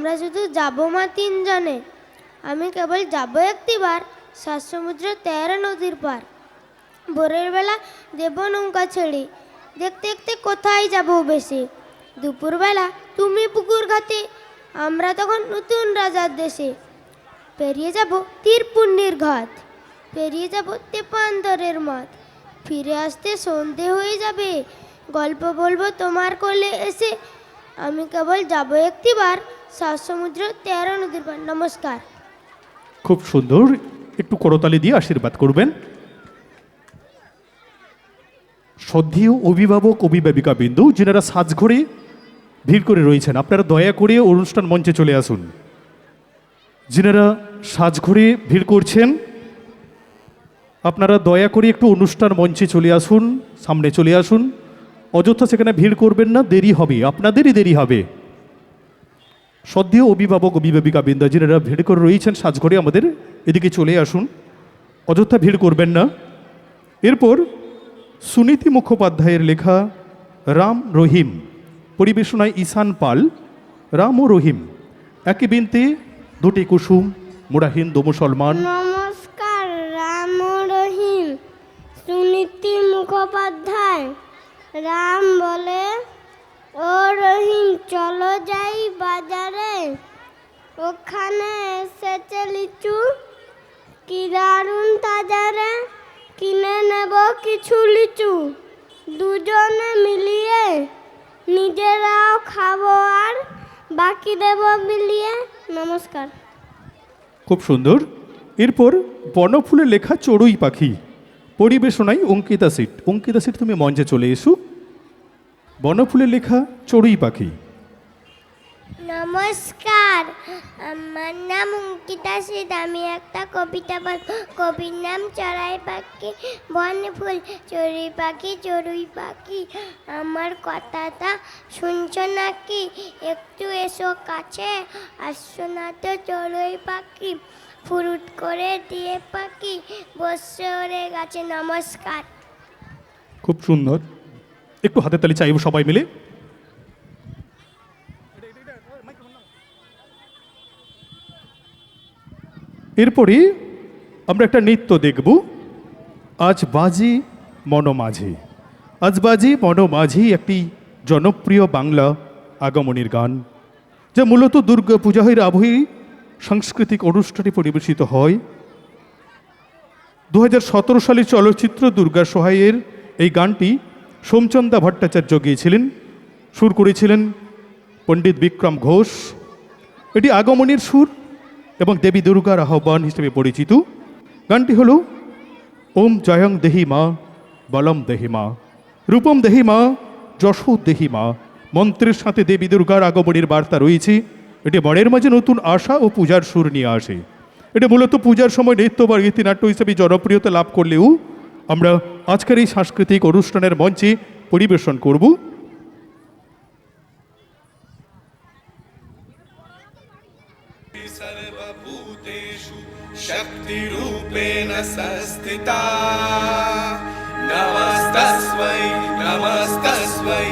আমরা শুধু যাবো মা তিনজনে। আমি কেবল যাবো একটিবার 7 সমুদ্র 13 নদীর পার। ভোরের বেলা দেব নৌকা ছেড়ে, দেখতে দেখতে কোথায় যাবো বেশি। দুপুরবেলা তুমি পুকুর ঘাটে, আমরা তখন নতুন রাজার দেশে। পেরিয়ে যাব তীরপুণ্যের ঘাট, পেরিয়ে যাব তেপান্তরের মাঠ। ফিরে আসতে সন্ধে হয়ে যাবে, গল্প বলবো তোমার কোলে এসে। আমি কেবল যাবো একটিবার 7 সমুদ্র 13 নদীর পার। নমস্কার। খুব সুন্দর, একটু করতালি দিয়ে আশীর্বাদ করবেন। শ্রদ্ধেয় অভিভাবক অভিভাবিকা বিন্দু যিনারা সাজঘরে ভিড় করে রয়েছেন, আপনারা দয়া করে অনুষ্ঠান মঞ্চে চলে আসুন। যিনারা সাজঘরে ভিড় করছেন আপনারা দয়া করে একটু অনুষ্ঠান মঞ্চে চলে আসুন, সামনে চলে আসুন। অযথা সেখানে ভিড় করবেন না, দেরি হবে, আপনাদেরই দেরি হবে। শ্রদ্ধেয় অভিভাবক অভিভাবিকা বৃন্দ যিনারা ভিড় করে রয়েছেন সাজঘরে, আমাদের এদিকে চলে আসুন, অযথা ভিড় করবেন না। এরপর সুনীতি মুখোপাধ্যায়ের লেখা রাম রহিম, পরিবেশনায় ঈশান পাল। রাম ও রহিম একই বিনতে দুটি কুসুম, মোরা হিন্দু মুসলমান। নমস্কার। রাম ও রহিম, সুনীতি মুখোপাধ্যায়। রাম বলে, ও রহিম চলো যাই বাজারে, ওখানে এসেছে লিচু কি দারুণ তাজারে, কিনে নেব কিছু লিচু, দুজনে মিলিয়ে নিজেরাও খাবো আর বাকি দেব মিলিয়ে। নমস্কার। খুব সুন্দর। এরপর বনফুলে লেখা চড়ুই পাখি, পরিবেশনায় অঙ্কিতা সিট। অঙ্কিতা সিট তুমি মঞ্চে চলে এসো। বনফুলে লেখা চড়ুই পাখি। নমস্কার, আমার নাম অঙ্কিতা সিট। আমি একটা কবিতা বলবো। কবির নাম চড়াই পাখি, বনফুল চড়ুই পাখি। চড়ুই পাখি আমার কথাটা শুনছো নাকি, একটু এসো কাছে, আসছো না তো চড়ুই পাখি, ফুরুট করে দিয়ে পাখি বসে ওরে গাছে। নমস্কার। খুব সুন্দর, একটু হাতে তালি চাইব সবাই মিলে। এরপরে আমরা একটা নৃত্য দেখব, আজ বাজি মন মাঝে। আজ বাজি মন মাঝি একটি জনপ্রিয় বাংলা আগমনীর গান, যা মূলত দুর্গা পূজার আবহে সাংস্কৃতিক অনুষ্ঠানে পরিবেশিত হয়। 2017 সালে চলচ্চিত্র দুর্গা সহায়ের এই গানটি সোমচন্দা ভট্টাচার্য গিয়েছিলেন, সুর করেছিলেন পণ্ডিত বিক্রম ঘোষ। এটি আগমনীর সুর এবং দেবী দুর্গার আহ্বান হিসেবে পরিচিত। গানটি হল ওম জয়ং দেহি মা, বলম দেহি মা, রূপম দেহি মা, যশো দেহি মা। মন্ত্রের সাথে দেবী দুর্গার আগমনীর বার্তা রয়েছে। এটি মনের মাঝে নতুন আশা ও পূজার সুর নিয়ে আসে। এটা মূলত পূজার সময় নৃত্য বা গীতিনাট্য হিসেবে জনপ্রিয়তা লাভ করলেও আমরা আজকের এই সাংস্কৃতিক অনুষ্ঠানের মঞ্চে পরিবেশন করব। सर्वभूतेषु शक्तिरूपेण संस्थिता, नमस्तस्मै नमस्तस्मै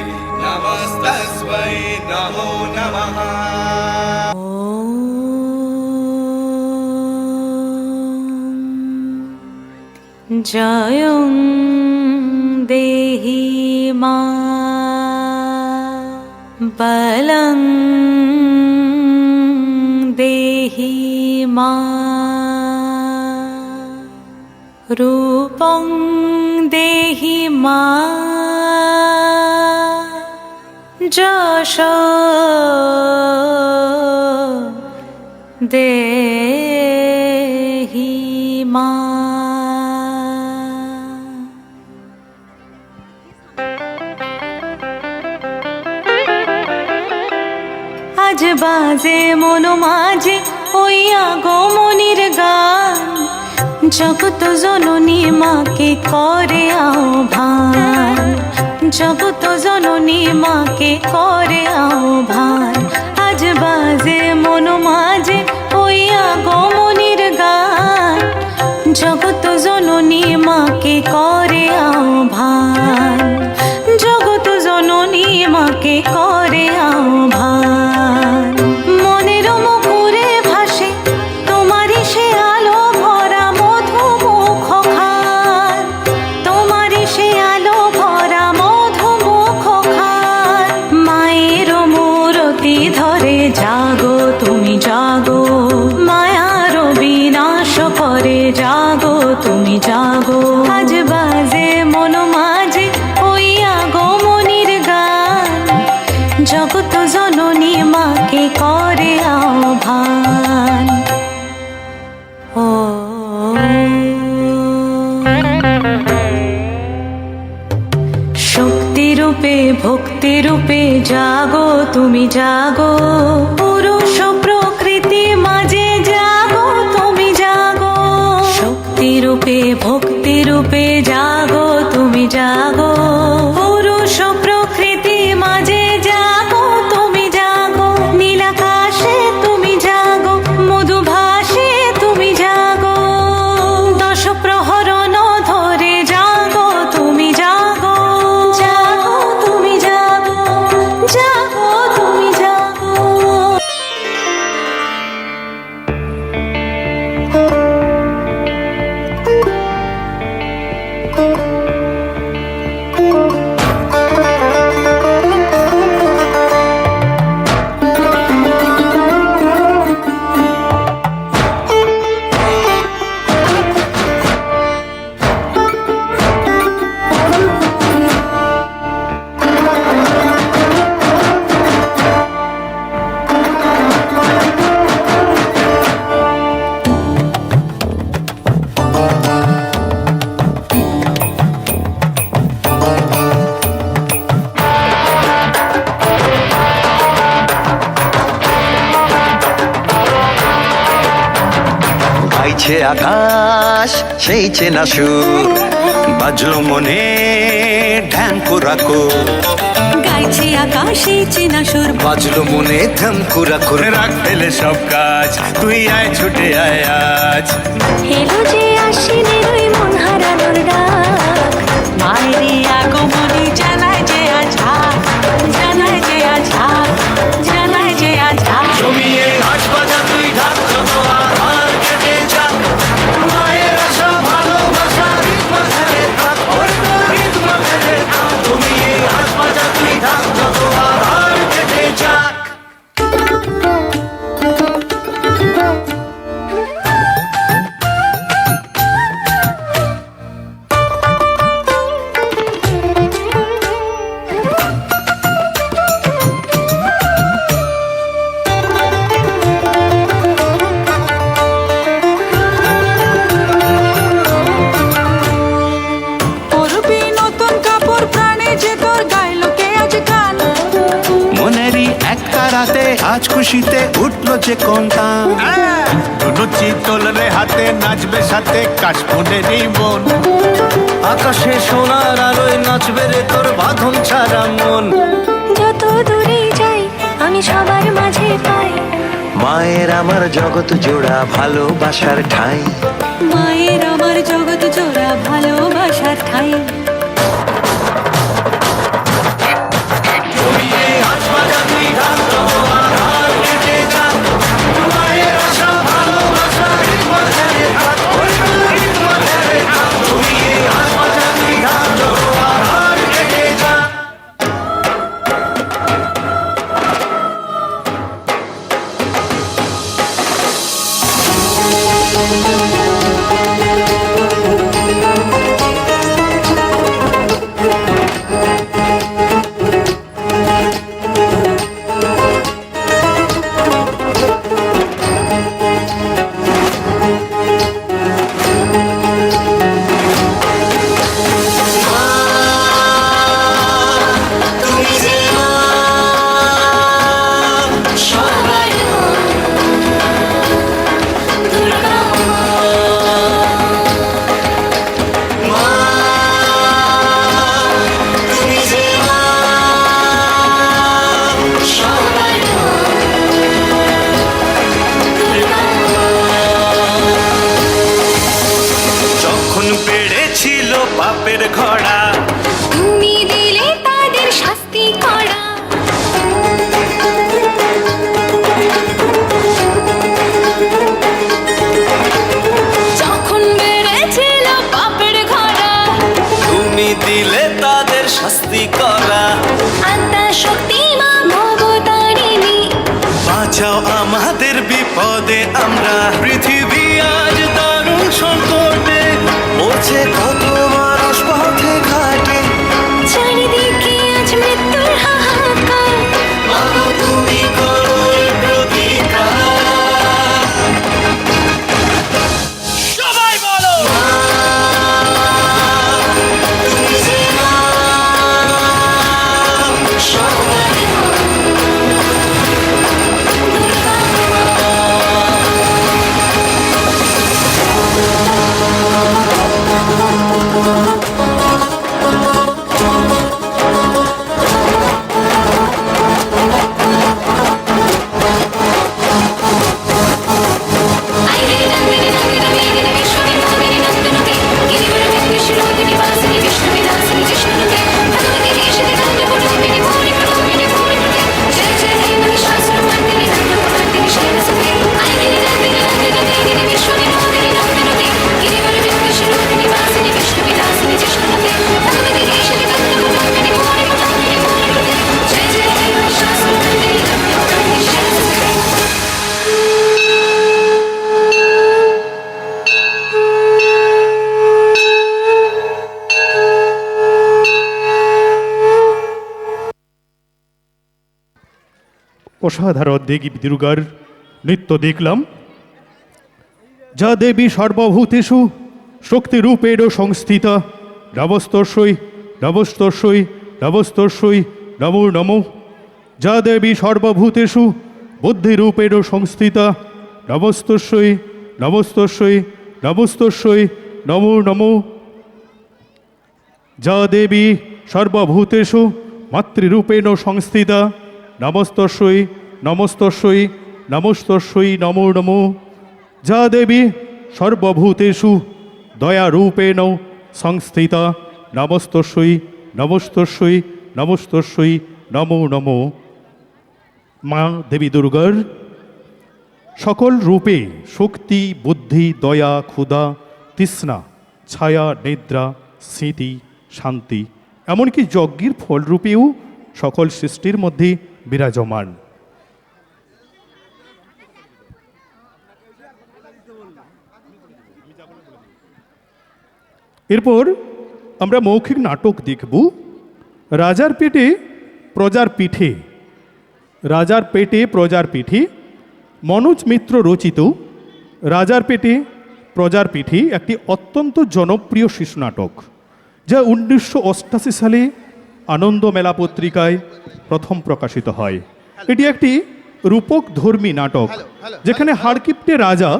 नमस्तस्मै नमो नमः। जयं देहि मा, बलं देहि मा, रूपं देहि मा, যশো দেহি মা। আজ বাজে মন মাঝে ওই আগমনীর গান, জগত জননী মাকে করে আহ্বান, জগত জননী মাকে করে আহ্বান। আজ বাজে মন মাঝে ওই আগমনীর গান, জগত জননী মাকে করে আহ্বান, জগত জননী মাকে করে আহ্বান। মনের করে আহ্বান। ও শক্তি রূপে ভক্তি রূপে জাগো তুমি জাগো, পুরুষ প্রকৃতি মাঝে জাগো তুমি জাগো। শক্তি রূপে ভক্তি রূপে জাগো তুমি জাগো, পুরুষ প্রকৃতি মাঝে জাগো তুমি জাগো। নীলাকাশে তুমি জাগো, মধুভাসে তুমি জাগো, দশ প্রহরণ ধরে জাগো তুমি জাগো। জাগো তুমি জাগো, জাগো তুমি জাগো। গাইছে আকাশ সেই চেনা সুর, বাজলো মনে ঢ্যাঙ্কুরাকু। গাইছে আকাশে চেনা সুর, বাজলো মনে ঢ্যাঙ্কুরাকু। রাখ ফেলে সব কাজ, তুই আয় ছুটে আয় আজ। এলো যে আশ্বিনের ওই মন হারানোর ডাক, মায়েরই আগমনী জানায় যে আঝাক, জানায় যে আঝাক, জানায় যে আঝাক। জমিয়ে ঘাস বাজা তুই ঢাক, যত আধার কেটে যাক। মায়ের আশা ভালোবাসা রিতম ধরে থাক, ওর তো রিতম ধরে থাক। জমিয়ে ঘাস বাজা তুই ঢাক, যত আধার কেটে যাক। পরবি নতুন কাপড় প্রাণে যে তোর গাইলো কে আজ গান। মনেরই এক তারাতে আজ খুশিতে উঠলো যে কোনটা। দুনুচি তোলরে হাতে নাচবে সাথে কাশফুলেরই মন। আকাশে সোনার আলোয় নাচবে রে তোর বাঁধন ছাড়া মন। যত দূরে যাই আমি সবার মাঝে পাই, মায়ের আমার জগৎ জোড়া ভালোবাসার ঠাই। মায়ের আমার জগৎ জোড়া ভালোবাসার ঠাই। পাপের ঘোড়া তুমি দিলে তাদের শাস্তি করা। যখন বেড়েছিল পাপের ঘোড়া তুমি দিলে তাদের শাস্তি করা। আত্মা শক্তি মা ভবতারিণী, বাঁচাও আমাদের বিপদে আমরা। পৃথিবী আজ দারুণ সংকটে, পড়ছে কত মানুষ পথে ঘাটে। চারিদিকে আজ মৃত্যুর হাহাকার, মাগো তুমি করো এই প্রতিকার। অসাধারণ দেবী দুর্গার নৃত্য দেখলাম। যা দেবী সর্বভূতেষু শক্তিরূপেণ সংস্থিতা নমস্তস্যৈ নমস্তস্যৈ নমস্তস্যৈ নমো নমো। যা দেবী সর্বভূতেষু বুদ্ধিরূপেণ সংস্থিতা নমস্তস্যৈ নমস্তস্যৈ নমস্তস্যৈ নমো নমো। যা দেবী সর্বভূতেষু মাতৃরূপেণ সংস্থিতা নমস্তস্যৈ নমস্তস্যৈ নমস্তস্যৈ নমো নমো। যা দেবী সর্বভূতেষু দয়ারূপেণ সংস্থিতা নমস্তস্যৈ নমস্তস্যৈ নমস্তস্যৈ নমো নমো। মা দেবী দুর্গার সকল রূপে শক্তি, বুদ্ধি, দয়া, ক্ষুধা, তৃষ্ণা, ছায়া, নিদ্রা, স্মৃতি, শান্তি, এমনকি যজ্ঞের ফলরূপেও সকল সৃষ্টির মধ্যে বিরাজমান। এরপর আমরা মৌখিক নাটক দেখব রাজার পেটে প্রজার পিঠে। রাজার পেটে প্রজার পিঠে মনোজ মিত্র রচিত রাজার পেটে প্রজার পিঠে একটি অত্যন্ত জনপ্রিয় শিশু নাটক, যা 1988 সালে আনন্দ মেলা পত্রিকায় প্রথম প্রকাশিত হয়। এটি একটি রূপক ধর্মী নাটক, যেখানে হাড়কিপ্টে রাজা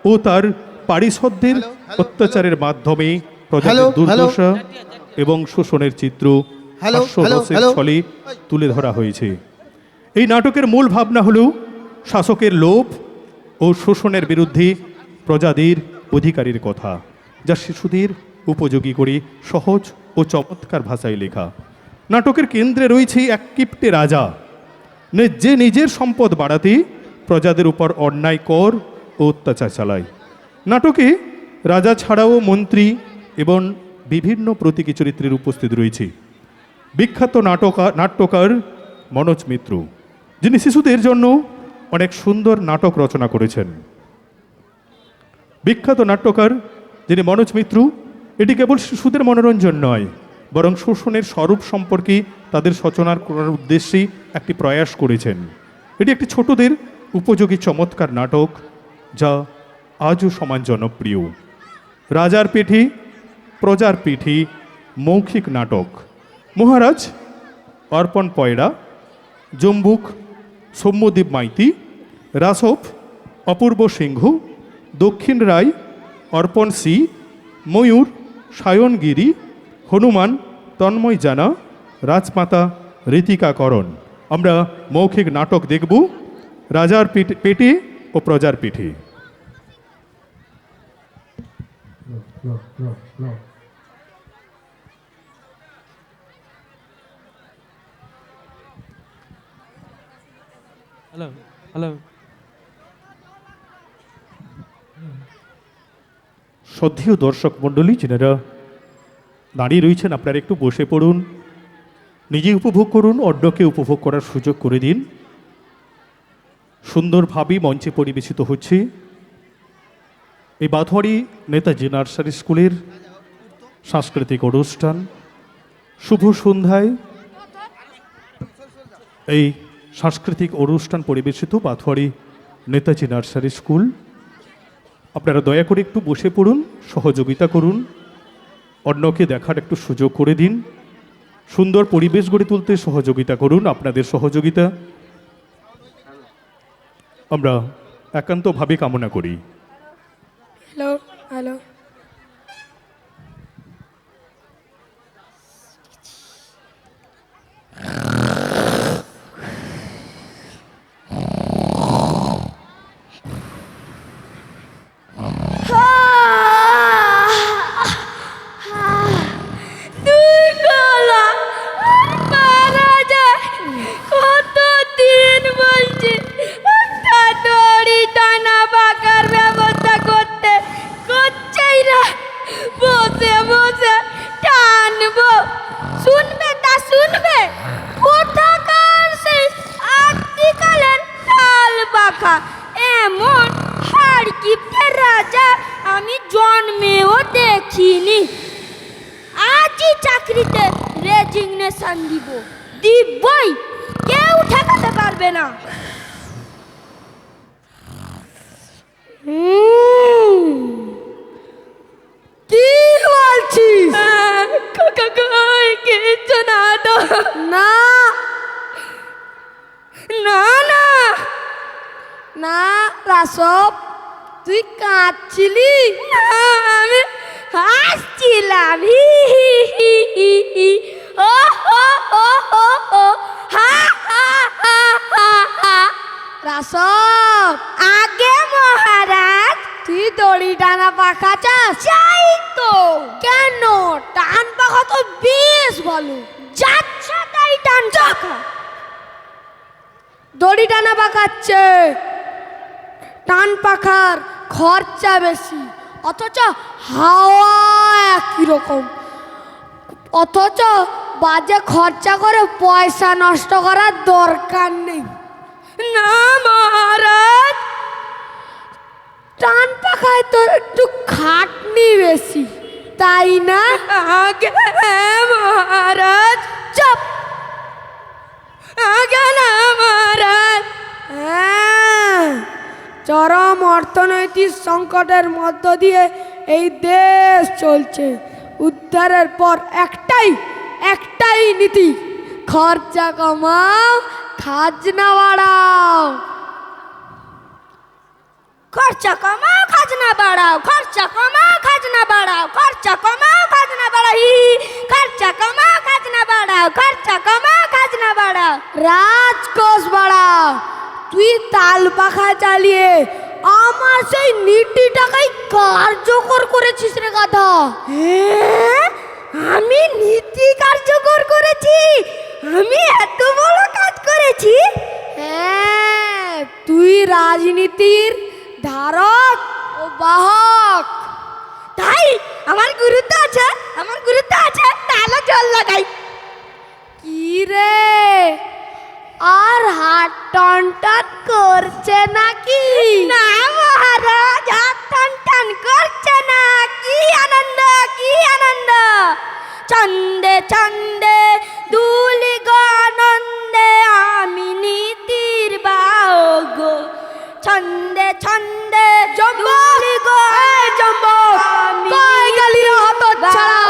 ও তার পারিষদদের অত্যাচারের মাধ্যমে প্রজাদের দুর্দশা এবং শোষণের চিত্র হাস্যরসের ছলে তুলে ধরা হয়েছে। এই নাটকের মূল ভাবনা হল শাসকের লোভ ও শোষণের বিরুদ্ধে প্রজাদের অধিকারের কথা, যা শিশুদের উপযোগী করে সহজ ও চমৎকার ভাষায় লেখা। নাটকের কেন্দ্রে রয়েছে এক কিপ্টে রাজা, যে নিজের সম্পদ বাড়াতে প্রজাদের উপর অন্যায় কর ও অত্যাচার চালায়। নাটকে রাজা ছাড়াও মন্ত্রী এবং বিভিন্ন প্রতীকী চরিত্রের উপস্থিত রয়েছে। বিখ্যাত নাট্যকার মনোজ মিত্র, যিনি শিশুদের জন্য অনেক সুন্দর নাটক রচনা করেছেন। বিখ্যাত নাট্যকার যিনি মনোজ মিত্র, এটি কেবল শিশুদের মনোরঞ্জন নয়, বরং শোষণের স্বরূপ সম্পর্কে তাদের সচেতন করার উদ্দেশ্যে একটি প্রয়াস করেছেন। এটি একটি ছোটদের উপযোগী চমৎকার নাটক, যা আজও সমান জনপ্রিয়। রাজার পিঠে প্রজার পিঠে মৌখিক নাটক। মহারাজ অর্পণ পয়রা, জম্বুক সৌম্যদীপ মাইতি, রাসভ অপূর্ব সিংহ, দক্ষিণ রায়, অর্পণ সি, ময়ূর সায়নগিরি, হনুমান তন্ময় জানা, রাজমাতা ঋতিকা করণ। আমরা মৌখিক নাটক দেখব রাজার পেটে ও প্রজার পিঠে। Hello hello. শ্রদ্ধেয় দর্শক মণ্ডলী, যারা দাঁড়িয়ে রয়েছেন, আপনারা একটু বসে পড়ুন, নিজে উপভোগ করুন, অন্যকে উপভোগ করার সুযোগ করে দিন। সুন্দরভাবে মঞ্চে পরিবেশিত হচ্ছে এই বাথুয়ারি নেতাজি নার্সারি স্কুলের সাংস্কৃতিক অনুষ্ঠান। শুভ সন্ধ্যায় এই সাংস্কৃতিক অনুষ্ঠান পরিবেশিত বাথুয়ারি নেতাজি নার্সারি স্কুল। আপনারা দয়া করে একটু বসে পড়ুন, সহযোগিতা করুন, অন্যকে দেখার একটু সুযোগ করে দিন, সুন্দর পরিবেশ গড়ে তুলতে সহযোগিতা করুন। আপনাদের সহযোগিতা আমরা একান্তভাবে কামনা করি। Hello hello. এমন হাড়কিপ্টে রাজা আমি জন্মেও দেখিনি। আজই চাকরিতে রেজিগনেশন দিবই, কেউ ঠেকাতে পারবে না। রাসব, তুই কাঁদছিলি? না, আমি হাসছিলাম। হি হি হি হি হি। ও হো হো হো হো। হা হা হা হা হা। রাসব, আগে মহারাজ তুই দড়ি টানা পাখা চাস? চাই তো। কেন? টান পাখা তো বেশ ভালো, যাচ্ছে তাই টান পাখা। দড়ি টানা পাকাচ্ছে, টান পাখার খরচা বেশি, অথচ হাওয়া একই রকম, অথচ বাজে খরচা করে পয়সা নষ্ট করার দরকার নেই। না মহারাজ, টান পাখায় তোর একটু খাটনি বেশি, তাই না? আগে মহারাজ। চুপ। আগে না মহারাজ। হ্যাঁ, চরম অর্থনৈতিক সংকটের মধ্য দিয়ে এই দেশ চলছে। উদ্ধারের পর একটাই নীতি, খরচা কমাও, খাজনা বাড়াও। খরচা কমাও, খাজনা বাড়াও, খরচা কমাও, খাজনা বাড়াও, খরচা কমাও, খাজনা বাড়াও, খরচা কমাও, খাজনা বাড়াও, খরচা কমাও, খাজনা বাড়াও, রাজকোষ বাড়াও। তুই তাল পাখা চালিয়ে আমার সেই নীতি টাকাই কার্যকর করেছিস রে গাধা। হ্যাঁ, আমি নীতি কার্যকর করেছি? আমি এত বড় কাজ করেছি? হ্যাঁ, তুই রাজনীতির ধারক ও বাহক। তাই আমার গুরুত্ব আছে, আমার গুরুত্ব আছে, তাহলে জল লাগাই। কি রে, আর হাত টান টান করছে নাকি? না মহারাজ, হাত টান টান করছে না। কি আনন্দ, কি আনন্দ! চন্দে চন্দে দুলি গো আনন্দে, আমি নীতির বাহক। ছন্দে ছন্দে দুলি গো কই গেলি রে হত ছাড়া?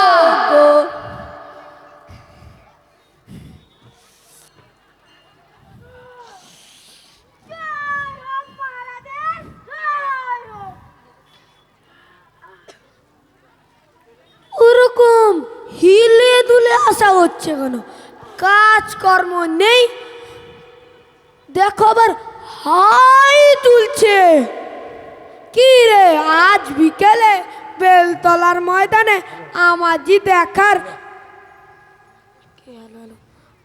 ওরকম হিলে দুলে আসা হচ্ছে কেন? কাজকর্ম নেই, দেখো আবার হাই তুলছে। কি রে, আজ বিকেলে বেলতলার ময়দানে আমাজি দেখার,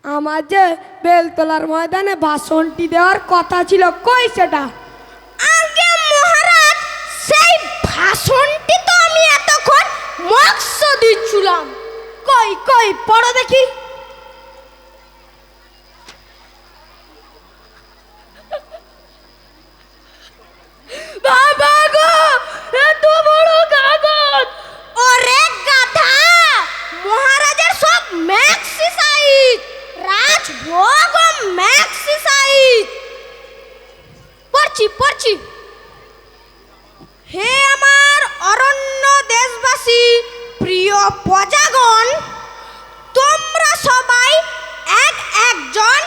আমার যে বেলতলার ময়দানে ভাষণটি দেওয়ার কথা ছিল, কই সেটা? আগে মহারাজ, সেই ভাষণটি তো আমি এতক্ষণ মক্স দিচ্ছিলাম। কই কই পড়ো দেখি। বাবা গো, এত বড় কাগজ! ওরে গাধা, মহারাজের সব maxi size, rajbhog maxi size. পড়ছি। হে আমার অরণ্য দেশবাসী, প্রিয় প্রজাগণ, তোমরা সবাই একজন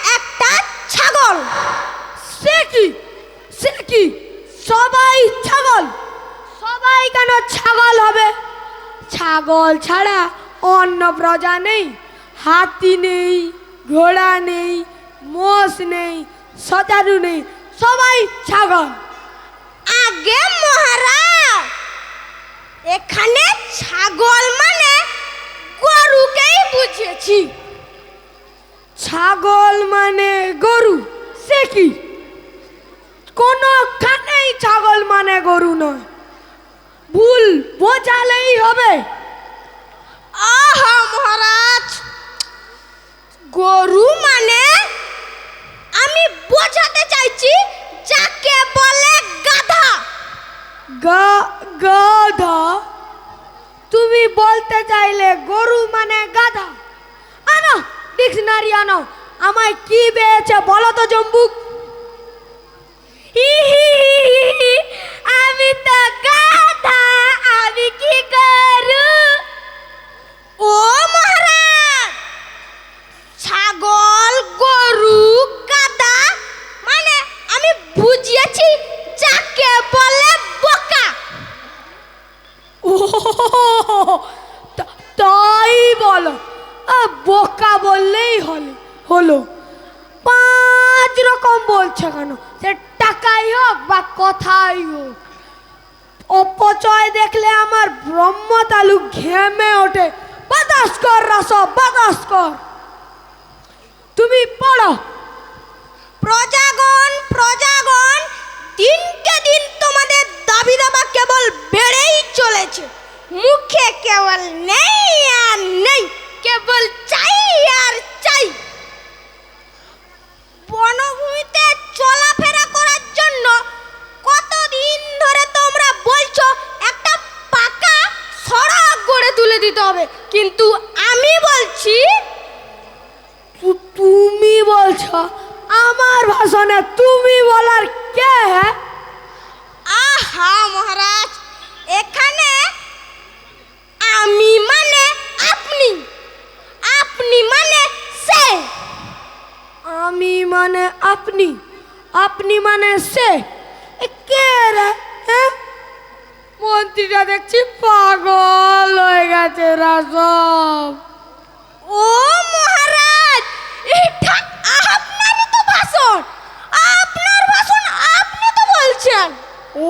একটা ছাগল। সে কি সবাই ছাগল? সবাই কেন ছাগল হবে? ছাগল ছাড়া অন্য প্রজা নেই, হাতি নেই, ঘোড়া নেই, মোষ নেই, সজারু নেই, সবাই ছাগল। আগে মহারাজ, এখানে ছাগল মানে গরুকেই বুঝেছি। ছাগল মানে গরু? সে কি, কোনখানেই ছাগল মানে গরু নয়, ভুল বোঝালেই হবে। আহা মহারাজ, গরু মানে আমি বোঝাতে চাইছি যাকে বলে গাধা। গাধা? তুমি বলতে চাইলে গরু মানে গাধা? আনো ডিকশনারি আনো, আমায় কি বেয়েছে বলো তো জম্বুক। আমি তো গাধা, আমি কি গরু? ও মহারাজ, ছাগল, গরু, গাধা মানে আমি বুঝিয়েছি বলো, বোকা বললেই হলো। 5 রকম বলছে কেন? সে টাকাই হোক বা কথাই হোক, অপচয় দেখলে আমার ব্রহ্মতালু ঘেমে ওঠে। বাতাস কর রসব, বাতাস কর। তুমি পড়ো। প্রজাগণ প্রজাগণ, দিনকে দিন তোমাদের দাবি দাবা কেবল বেড়েই চলেছে। মুখে কেবল নেই আর নেই, কেবল চাই আর চাই। বনভূমিতে চলাফেরা করার জন্য কতদিন ধরে তোমরা বলছো একটা পাকা সড়ক গড়ে তুলে দিতে হবে, কিন্তু আমি বলছি, তুমি বলছো? আমার ভাষণে তুমি বলার কে? আহা মহারাজ, এখানে আমি মানে আপনি, আপনি মানে সে। আমি মানে আপনি, আপনি মানে সে। কে রে? হ্যাঁ, মন্ত্রীটা দেখছি পাগল হয়ে গেছে রাসব। ও মহারাজ, এটা আপনারই তো ভাষণ, আপনার ভাষণ আপনি তো বলছেন। ও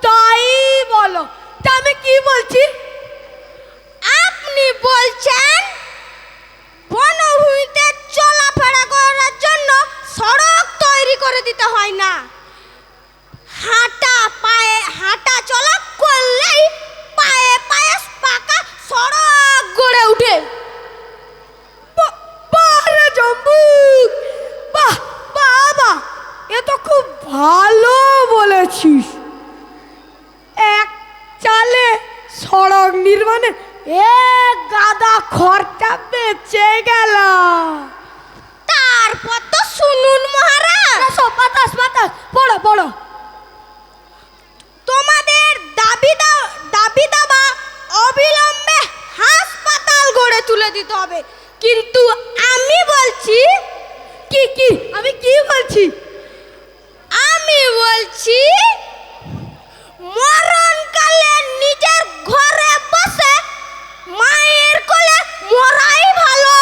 তাই বলো। তা আমি কি বলছি? আপনি বলছেন বনভূমিতে চলাফেরা করার জন্য সড়ক তৈরি করে দিতে হয় না, হাঁটা চলা করলেই পায়ে পায়ে পাকা সড়ক গড়ে উঠে। বারে জম্বুক, বাহ বাবা, এ তো খুব ভালো বলেছিস। এক চালে সড়ক নির্মাণে এক গাদা খরচা বেঁচে গেল। তারপর তো শুনুন মহারাজ, বাতাস বাতাস, পড়ো পড়ো। তোমাদের দাবি দাবা অবিলম্বে হাসপাতাল গড়ে তুলে দিতে হবে, কিন্তু আমি বলছি, কি আমি কি বলছি? আমি বলছি মরণকালে নিজের ঘরে বসে মায়ের কোলে মরাই ভালো,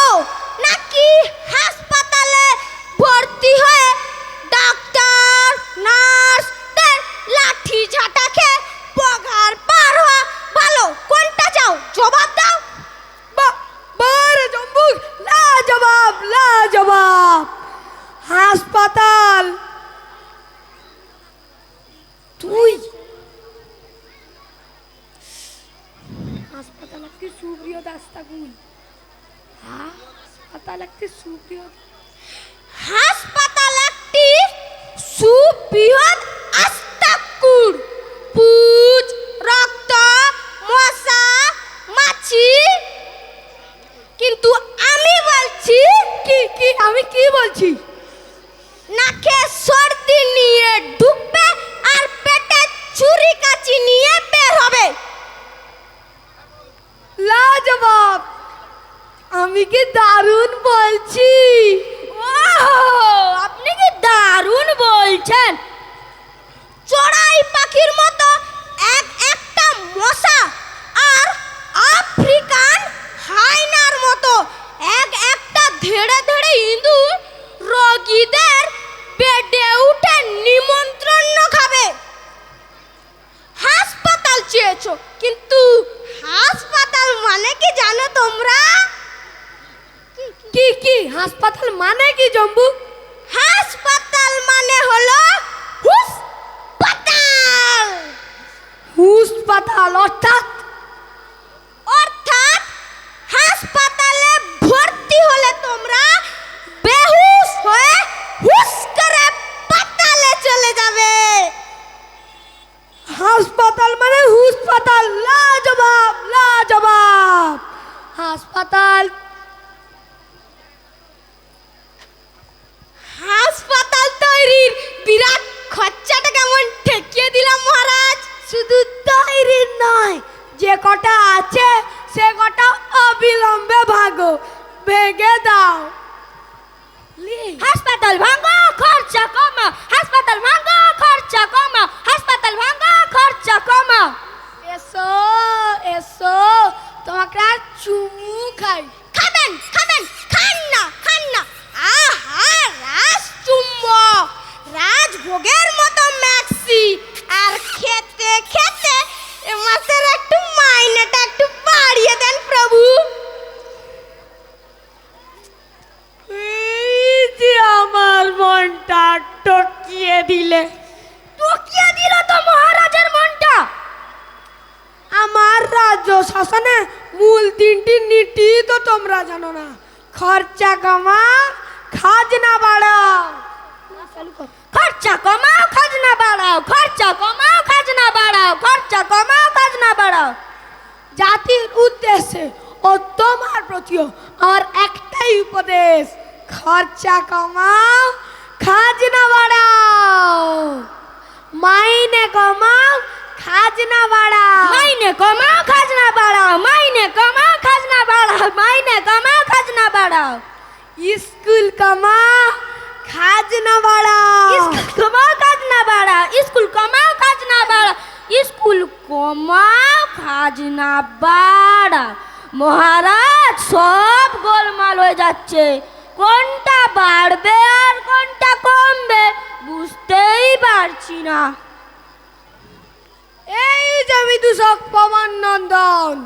নাকি হাসপাতালে ভর্তি হয়ে ডাক্তার নার্সদের লাঠি ঝাঁটা খেয়ে পগার পার হওয়া ভালো? কোনটা চাও? জবাব দাও। বারে জম্বুক, লাজবাব লাজবাব। হাসপাতাল। তুই হাসপাতাল একটি সুপ্রিয় দাস্তাগুল, হাসপাতাল একটি সুপ্রিয়, হাসপাতাল একটি সুবৃহৎ আস্তাকুর। পুজ, রক্ত, মশা, মাছি। কিন্তু আমি বলছি, কি আমি কি বলছি? নাকে সর্দি নিয়ে ঢুকবে আর পেটে ছুরি কাঁচি নিয়ে বের হবে। লাজবাব, আমি কি দারুণ বলছি? আপনি কি দারুণ বলছেন। চড়াই পাখির মতো একটা মশা আর আফ্রিকান হাইনার মতো একটা ধেড়ে ধেড়ে ইঁদুর রোগীদের বেডে উঠে নিমন্ত্রণ খাবে। হাসপাতাল চেয়েছো, কিন্তু হাসপাতাল মানে কি জানো তোমরা? কি হাসপাতাল মানে কি জম্বু? হাসপাতাল মানে হলো হুসপাতাল। হুসপাতাল অর্থাৎ হাসপাতালে ভর্তি হলে তোমরা বেহুশ হয়ে হুস করে পাতালে চলে যাবে। হাসপাতাল মানে হুসপাতাল। লাজবাব লাজবাব। হাসপাতাল তৈরির বিরাট খরচাটা কেমন ঠেকিয়ে দিলাম মহারাজ। শুধু তৈরির নয়, যে কটা আছে সে কটা অবিলম্বে ভাগো, ভেঙে দাও। হাসপাতাল ভাঙো, খরচা কমাও। হাসপাতাল ভাঙো, খরচা কমাও। হাসপাতাল ভাঙো, খরচা কমাও। এসো এসো, তোমাকে আর ভোগের মতো ম্যাক্সি, আর খেতে খেতে এ মাসের একটু মাইনেটা একটু বাড়িয়ে দেন প্রভু। এই যে আমার মনটা টকিয়ে দিলে। টকিয়ে দিল তো মহারাজের মনটা। আমার রাজ্য শাসনে মূল তিনটি নীতি তো তোমরা জানো না। খরচা কমাও, খাজনা বাড়াও। খরচা কমাও, খাজনা বাড়াও, খরচা কমাও, খাজনা বাড়াও, খরচা কমাও, খাজনা বাড়াও। জাতির উদ্দেশ্যে ও তোমার প্রতিও আমার একটাই উপদেশ, খরচা কমাও, খাজনা বাড়াও। মাইনে কমাও, খাজনা বাড়াও। মাইনে কমাও, খাজনা বাড়াও। মাইনে কমাও, খাজনা বাড়াও। মাইনে কমাও, খাজনা বাড়াও। স্কুল কমাও, খাজনা বাড়াও। স্কুল কমাও, খাজনা বাড়াও। স্কুল কমাও, খাজনা বাড়াও। স্কুল কমাও, খাজনা বাড়াও। মহারাজ, সব গোলমাল হয়ে যাচ্ছে। কোনটা বাড়বে আর কোনটা কমবে বুঝতেই পারছি না। এই যে বিদূষক পবন নন্দন,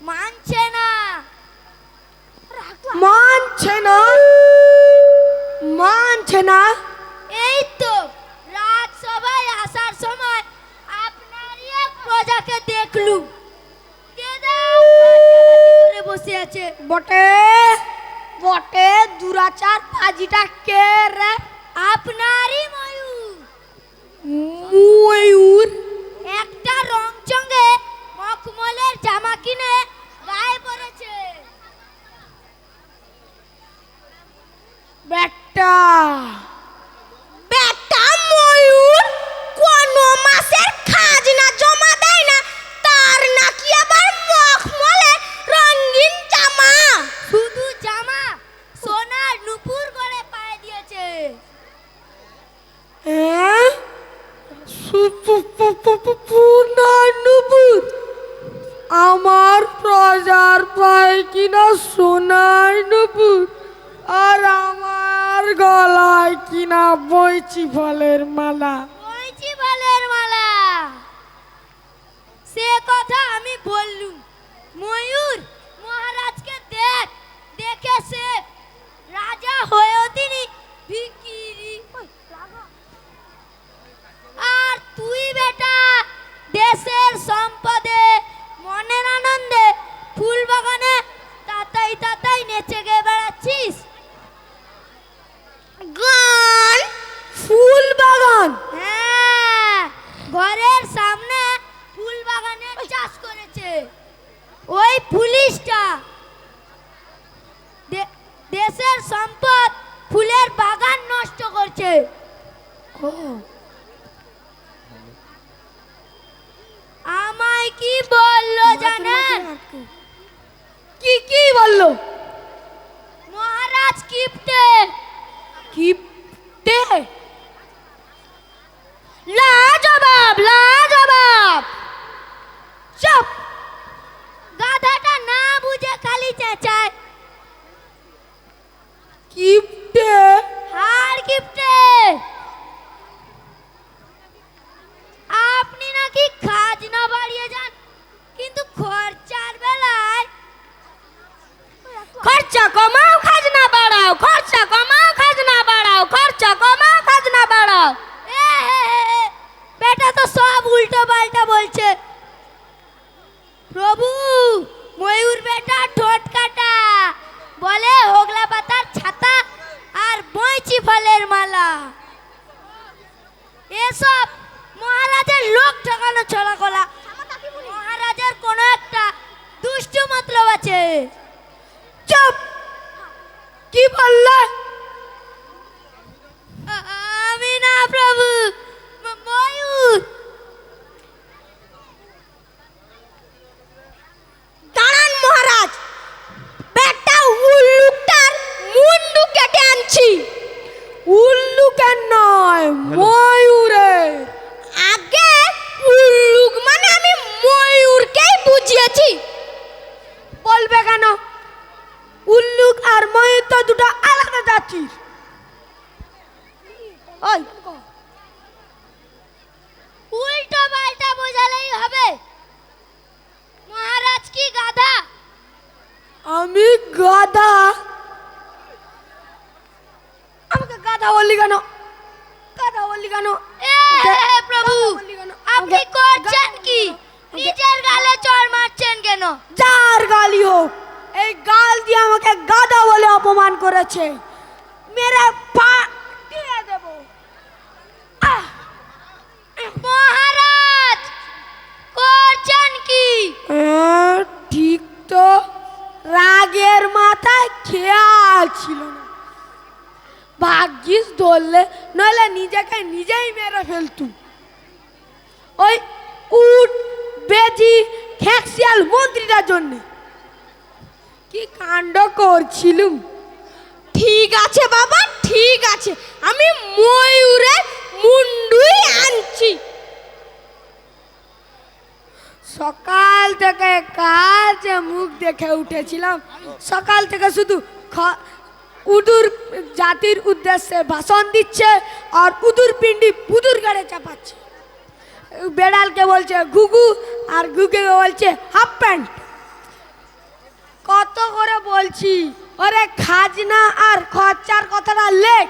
মানছে না, মানছে না, মানছে না। এই তো রাজসভায় আসার সময় আপনারই এক প্রজাকে দেখলুম, বসে আছে। বটে বটে, দুরাচার পাজিটা কে রে? আপনারই ময়ূর। ময়ূর? একটা রংচঙ্গে মখমলের জামা কিনে গায়ে পড়েছে। বেটা বেটা ময়ূর কোন মাসের খাজনা জমা দেয় না, তার নাকি আবার মখমলে রঙিন জামা। শুধু জামা, সোনার নুপুর করে পায়ে দিয়েছে। নুপুর? আমার প্রজার পায়ে কিনা সোনার নুপুর, আর আমার গলায় কিনা বইচি ফলের মালা। বইচি ফলের মালা? সে কথা আমি বললুম। ময়ূর, মহারাজকে দেখ, দেখে সে রাজা হয়েও তিনি ভিখিরি। আর তুই বেটা দেশের সম্পদে মনের আনন্দে ফুল বাগানে তাতাই তাতাই নেচে গে বেড়াচ্ছিস। গান? ফুল বাগান? হ্যাঁ, ঘরের সামনে ফুল বাগানের চাষ করেছে ওই পুলিশটা। দেশের সম্পদ ফুলের বাগান নষ্ট করছে। আমায় কি বললো জানেন? কি কি বললো? মহারাজ কিপ্টে। কিপ্টে? লাজবাব, লাজবাব। চুপ! গাধাটা না বুঝে খালি চেঁচায়। কিপ্টে? হার কিপ্টে। আপনি নাকি খাজনা বাড়িয়ে যান, কিন্তু খরচার বেলায় খরচা কমাও, খাজনা বাড়াও। খরচা কমাও, খাজনা বাড়াও। খরচা কমাও, খাজনা বাড়াও। বেটা তো সব উল্টো পাল্টা বলছে। প্রভু, ময়ূর বেটা ঠোঁট কাটা, বলে হোগলা পাতার ছাতা আর বইচি ফলের মালা। এসব মহারাজের লোক ঠকানো ছলা কলা। মহারাজের কোনো একটা দুষ্টু মতলব আছে। চুপ! কি বললে? আমি না প্রভু, ময়ূর। দিয়েছি? বলবে কেন? উল্লুক আর ময়ূর তো দুটো আলাদা জাতির। ওই উল্টো পাল্টা বোঝালেই হবে। মহারাজ কি গাধা? আমি গাধা? আমাকে গাধা বললি কেন? গাধা বললি কেন? প্রভু, গাধা বললি কেন? আপনি আমাকে করছেন গাধা কি? বললি কেন? নিজের গালে চড় মারছেন কেন? যার গালি হোক, এই গাল দিয়ে আমাকে গাধা বলে অপমান করেছে, মেরে পা দিয়ে দেব। মহারাজ করছেন কি? ঠিক তো, রাগের মাথায় খেয়াল ছিল না। ভাগ্যিস ধরলে, নইলে নিজেকে নিজেই মেরে ফেলতু। ওই উট বেজি খেকশিয়াল মন্ত্রীটার জন্য কি কাণ্ড করছিলুম। ঠিক আছে বাবা, ঠিক আছে, আমি ময়ূরের মুন্ডুই আনছি। সকাল থেকে কাজে মুখ দেখে উঠেছিলাম, সকাল থেকে শুধু উদুর জাতির উদ্দেশ্যে ভাষণ দিচ্ছে আর উদুর পিন্ডি পুদুর গাড়ে চাপাচ্ছে। বেড়ালকে বলছে ঘুঘু আর ঘুঘুকে বলছে হাফ প্যান্ট। কত করে বলছি ওরে খাজনা আর খরচার কথাটা লেখ।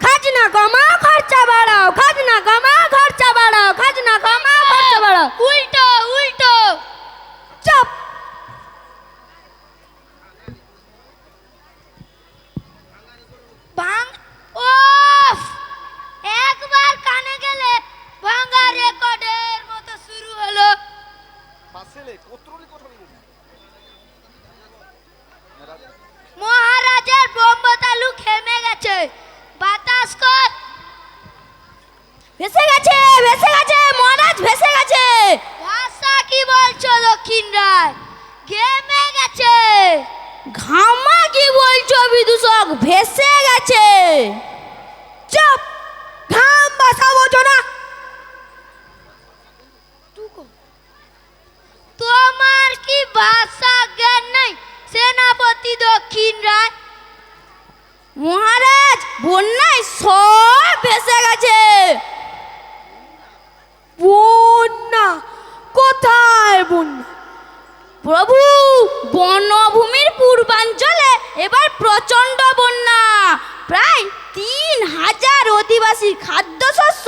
খাজনা কমা খরচা বাড়াও, খাজনা কমা খরচা বাড়াও, খাজনা কমা খরচা বাড়াও। উল্টো উল্টো। চুপ। ভাঙ ওফ, একবার কানে গেলে ভাঙা রেকর্ডের মতো শুরু হলো। মহারাজের ব্রহ্মতালু খেমে গেছে, বাতাস কর। ভেসে গেছে, ভেসে গেছে, মহারাজ ভেসে গেছে। ভাষা কি বলছো দক্ষিণ রায়? ঘেমে গেছে। ঘামা কি বলছো বিদূষক? ভেসে গেছে। চুপ, ঘাম ভাষা বোঝো না। তোমার কি ভাষা জ্ঞান নাই সেনাপতি দক্ষিণ রায়? মহারাজ বন্যায় সব ভেসে গেছে। বন্যা? কোথায় বন্যা? প্রভু, বনভূমির পূর্বাঞ্চলে এবার প্রচন্ড বন্যা। প্রায় 3000 অধিবাসী খাদ্যশস্য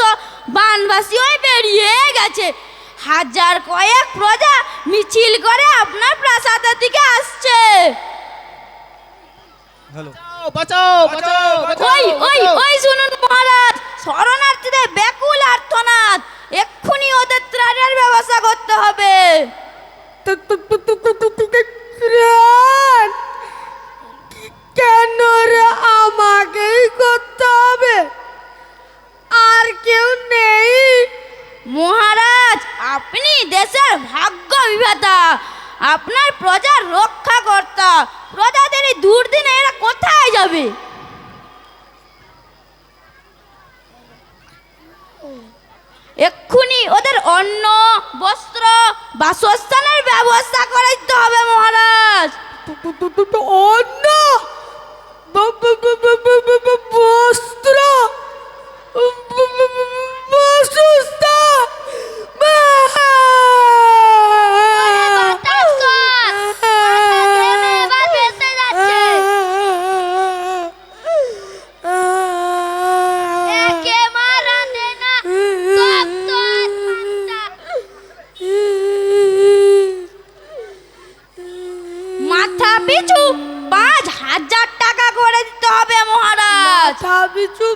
বানবাসী হয়ে বেরিয়ে গেছে। হাজার কয়েক প্রজা মিছিল করে আপনার প্রাসাদের দিকে আসছে। ওই ওই ওই শুনুন মহারাজ, শরণার্থীদের ব্যাকুল আর্তনাদ, এক্ষুনি ওদের ত্রাণের ব্যবস্থা করতে হবে। কেন রে আমাকেই করতে হবে? আর কেউ নেই? মহারাজ, আপনি দেশের ভাগ্য বিধাতা, আপনার প্রজার রক্ষাকর্তা। প্রজাদের এই দুর্দিনে এরা কোথায় যাবে? এক্ষুনি ওদের অন্ন, বস্ত্র, বাসস্থানের ব্যবস্থা করে দিতে হবে মহারাজ। অন্ন, বস্ত্র, বাসস্থান। বাতাস কর। মাথা ঘেমে এবার ভেসে যাচ্ছে। একে মারা দে না, তপ্ত আত্মাটা। মাথা পিছু 5000 টাকা করে দিতে হবে মহারাজ। মাথা পিছু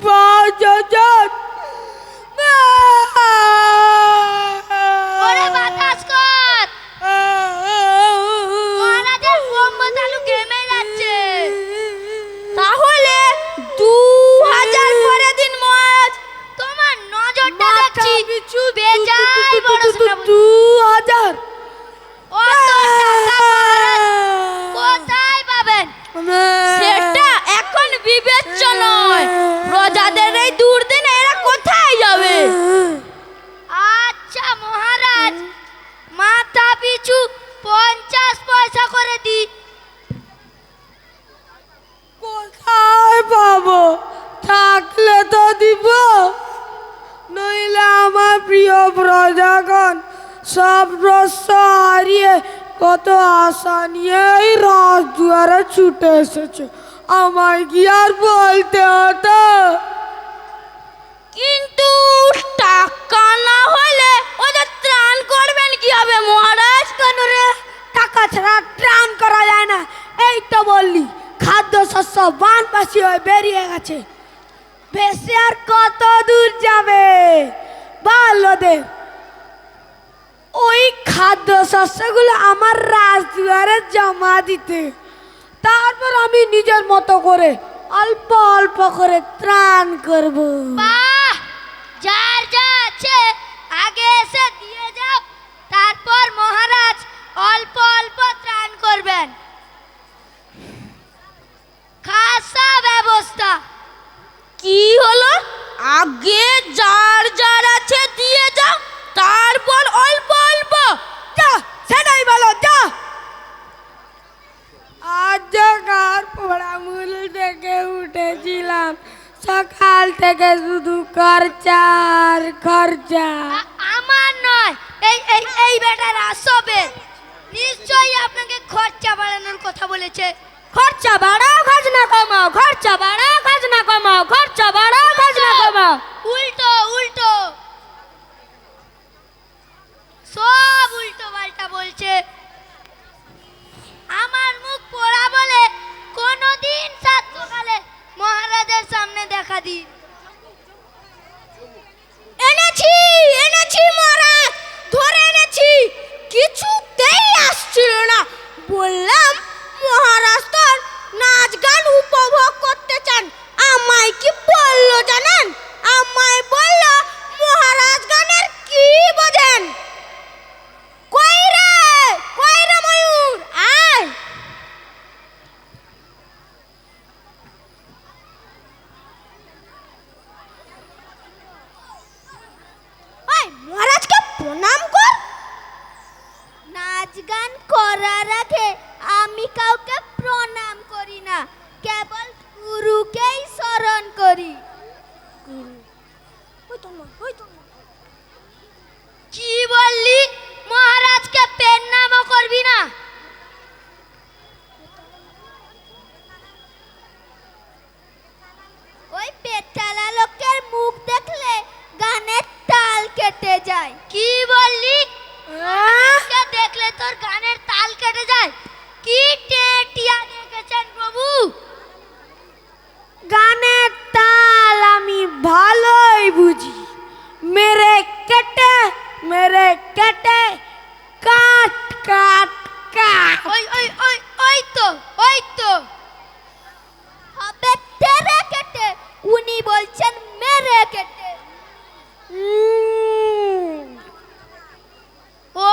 5000? ওরে বাতাস কর। মহারাজের ব্রহ্মতালু ঘেমে যাচ্ছে। তাহলে 2000 করে দিন মহারাজ। তোমার নজরটা দেখছি বেজায় বড় সেনাপতি। 2000? অত টাকা মহারাজ কোথায় পাবেন? সেটা এখন বিবেচ্য নয়। প্রজাদের এই দুর্দিন পাবো, থাকলে তো দিব, নইলে আমার প্রিয় প্রজাগণ সব রস্য হারিয়ে কত আশা নিয়ে এই রাজদুয়ারে ছুটে এসেছে, আমায় কি আর বলতে হতো? কিন্তু টাকা না হলে ওদের ত্রাণ করবেন কি হবে মহারাজ? কেন রে, টাকা ছাড়া ত্রাণ করা যায় না। এই তো বললি খাদ্য শস্য বানবাসী হয়ে বেরিয়ে গেছে, বেশি আর কত দূর যাবে বাল্যদেব? ওই খাদ্য শস্যগুলো আমার রাজদুয়ারে জমা দিতে, তারপর আমি নিজের মতো করে অল্প অল্প করে ত্রাণ করব। বাহ, যার যা আছে আগে এসে দিয়ে যাও, তারপর মহারাজ অল্প অল্প ত্রাণ করবেন। খাসা ব্যবস্থা। কি হলো? আগে যার যার আছে দিয়ে যাও, তারপর অল্প অল্প। যা, সেটাই বলো, যা। আজ গার পোড়ামুল থেকে উঠেছিলাম, সকাল থেকে শুধু খরচা আর খরচা। আমার নয়, এই এই এই বেটার আসবে নিশ্চয়ই আপনাকে খরচা বাড়ানোর কথা বলেছে। খরচা বাড়াও, খাজনা কমাও, খরচা বাড়াও, খাজনা কমাও, খরচা বাড়াও, খাজনা কমাও। উল্টো উল্টো, সব উল্টো পাল্টা বলছে। আমার মুখ পোড়া বলে কোনোদিন সাত সকালে মহারাজের সামনে দেখা দিন। এনেছি এনেছি মহারাজ, ধরে এনেছি। কিছুতেই আসছিল না। বললাম মহারাজ তোর নাচ গান উপভোগ করতে চান। আমায় কি বললো জানেন? আমায় বলল মহারাজ গানের কি বোঝেন। কই রে, কই রে ময়ূর, আয়। মহারাজকে প্রণাম কর। নাচ গান করার আগে আমি কাউকে প্রণাম করি না, কেবল গুরুকেই স্মরণ করি। কি বললি? মহারাজকে প্রণামও করবি না? ওই পেটালা লোকের মুখ দেখলে গানের তাল কেটে যায়। কি বললি? ওকে দেখলে তোর গানের তাল কেটে যায়? কি টেটিয়া দেখেছেন প্রভু? গানের তাল আমি ভালোই বুঝি। মেরে কেটে কাট কাট কাট। ওই ওই ওই ওই তো, ওই তো হবে তেরে কেটে, উনি বলছেন মেরে কেটে।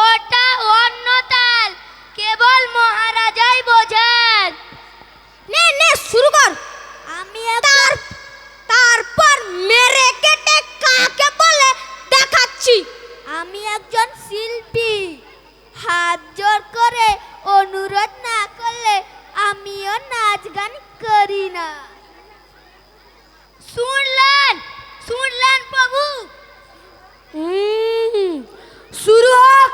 ওটা অন্য তাল, কেবল মহারাজাই বোঝেন। নে নে শুরু কর। আমি তারপর মেরে কেটে কাকে বলে দেখাচ্ছি। আমি একজন শিল্পী, হাত জোর করে অনুরোধ না করলে আমিও নাচ গান করি না। শুনলেন শুনলেন প্রভু? শুরু হোক।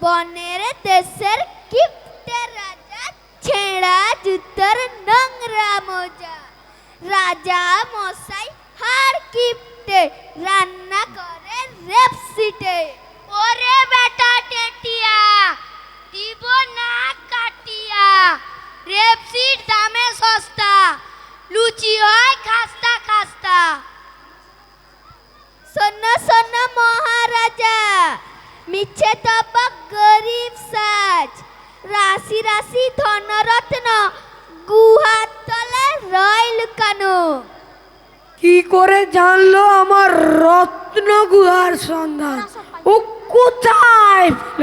বনের দেশের কিপ্টে রাজা, ছেঁড়া জুতোর নোংরা মোজা, রাজা মশাই হার কিপ্টে, রান্না করে রেপসিটে। ওরে বেটা টেটিয়া, দিব না কাটিয়া, রেপসিট দামে সস্তা, লুচি হয় খাস্তা খাস্তা। শোনো শোনো মহারাজা, মিছে তপক গরিব সাজ, রাশি রাশি ধনরত্ন গুহার তলে রয় লুকানো। কি করে জানলো আমার রত্ন গুহার সন্ধান? ও কোথায় পেল?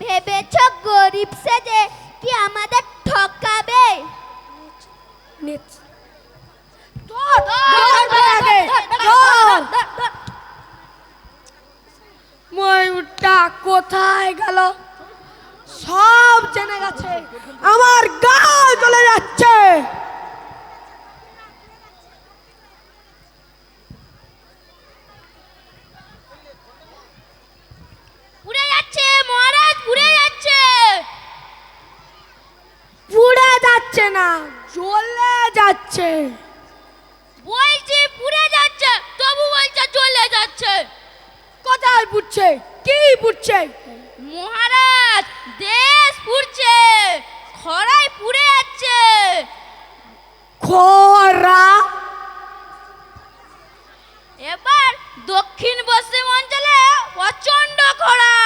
ভেবেছ গরিব সেজে কি আমাদের ঠকাবে? ময়ূরটা কোথায় গেল? সব জেনে গেছে, আমার গা জ্বলে যাচ্ছে। পুড়ে যাচ্ছে মহারাজ, পুড়ে যাচ্ছে। পুড়ে যাচ্ছে না, জ্বলে যাচ্ছে। বলছি পুড়ে যাচ্ছে, তবু বলছে জ্বলে যাচ্ছে। কোথায় পুড়ছে? কি পুড়ছে? মহারাজ, দেশ পুড়ছে, খরায় পুড়ে যাচ্ছে। খরা? এবার দক্ষিণ পশ্চিম অঞ্চলে প্রচন্ড খরা,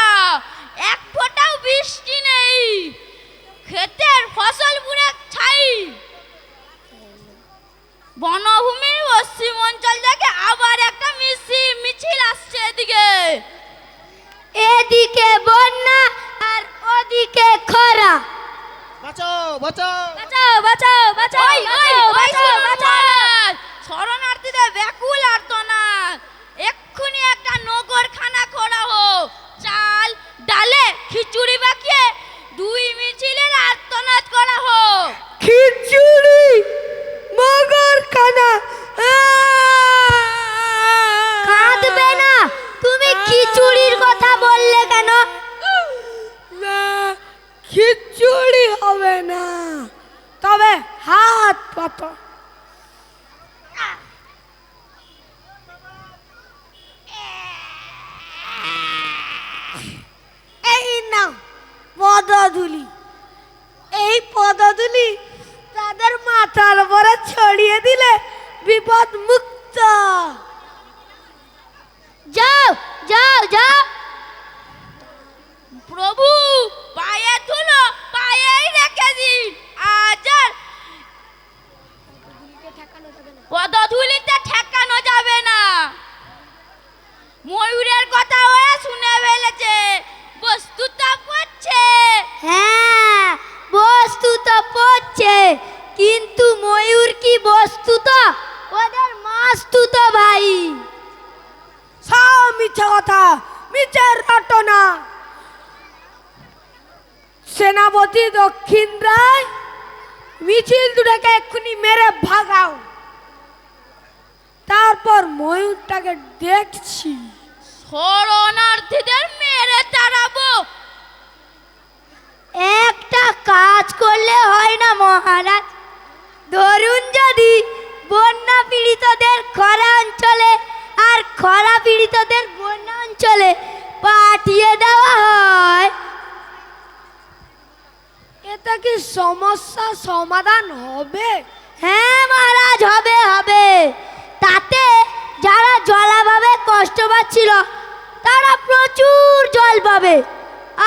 এক ফোঁটাও বৃষ্টি নেই, ক্ষেতের ফসল পুড়ে ছাই। বনভূমির পশ্চিম অঞ্চল থেকে আবার একটা মিছিল আসছে এদিকে। এদিকে বন্যা আর ওদিকে খরা। বাঁচাও বাঁচাও বাঁচাও, শরণার্থীদের ব্যাকুল আর্তনাদ। এক্ষুনি একটা নগরখানা করা হোক, চাল ডালে খিচুড়ি বাকিয়ে দুই মিছিলের আর্তনাদ করা হোক। খিচুড়ি, মগর খানা। কাঁদবে না, তুমি খিচুড়ির কথা বললে কেন? না, খিচুড়ি হবে না, তবে হাত পাতো। এই নাও পদধূলি। এই পদধূলি তাদের মাথার উপরে ছড়িয়ে দিলে বিপদ মুক্ত। যাও যাও যাও। প্রভু, পায়ে ধুলো পায়েই রেখে দিন, আজ আর পদধূলিতে ঠেকানো যাবে না। ময়ূরের কথা ওরা শুনে ফেলেছে, বস্তুটা পড়ছে। হ্যাঁ, বস্তু তো পড়ছে, কিন্তু ময়ূর কি বস্তু? তো ওদের মাস্তু তো ভাই। সব মিথ্যে কথা, মিথ্যে রটনা। সেনাপতি দক্ষিণ রায়, মিছিল দুটাকে এক্ষুনি মেরে ভাগাও। তারপর ময়ূরটাকে দেখছি। শরণার্থীদের মেরে তাড়াবো। একটা কাজ করলে হয় না মহারাজ? ধরুন যদি বন্যা পীড়িতদের খরা অঞ্চলে আর খরা পীড়িতদের বন্যা অঞ্চলে পাঠিয়ে দেওয়া হয়, এতে কি সমস্যা সমাধান হবে? হ্যাঁ মহারাজ, হবে হবে। তাতে যারা জলাভাবে কষ্ট পাচ্ছিল তারা প্রচুর জল পাবে,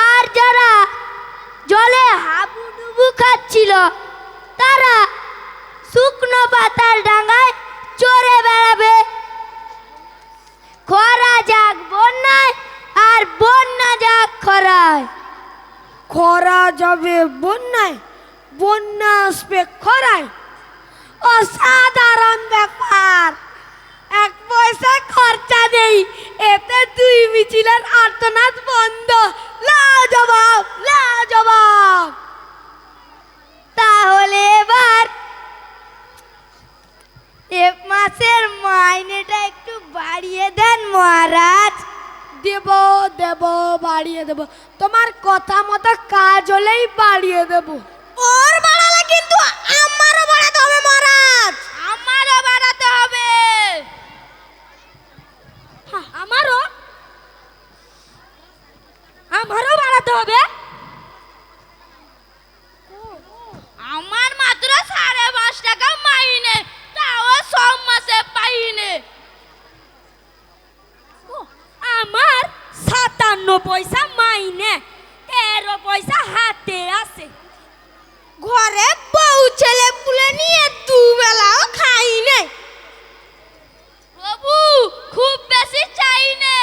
আর যারা জলে হাবুডুবু খাচ্ছিল তারা শুকনো পাতার ডাঙায় চড়ে বেড়াবে। খরা যাক বন্যায়, আর বন্যা যাক খরায়। খরা যাবে বন্যায়, বন্যা আসবে খরায়। অসাধারণ ব্যাপার, এক পয়সা খরচা নেই, এতে দুই মিছিলের আর্তনাদ বন্ধ। লাজবাব লাজবাব। তাহলে এবার এ মাসের মাইনেটা একটু বাড়িয়ে দেন মহারাজ। দেব দেব, বাড়িয়ে দেব। তোমার কথা মতো কাজ হলেই বাড়িয়ে দেব। ওর বাড়ালে কিন্তু আমারও বাড়াতে হবে মহারাজ। আমারও বাড়াতে হবে। আমারও আমারও বাড়াতে হবে। আমার মাত্র 5.5 টাকা মাইনে, তাও সব মাসে পাইনে। আমার 57 পয়সা মাইনে, 13 পয়সা হাতে আছে। ঘরে বউ ছেলে পুলে নিয়ে দুবেলাও খাই নে। প্রভু, খুব বেশি চাইনে।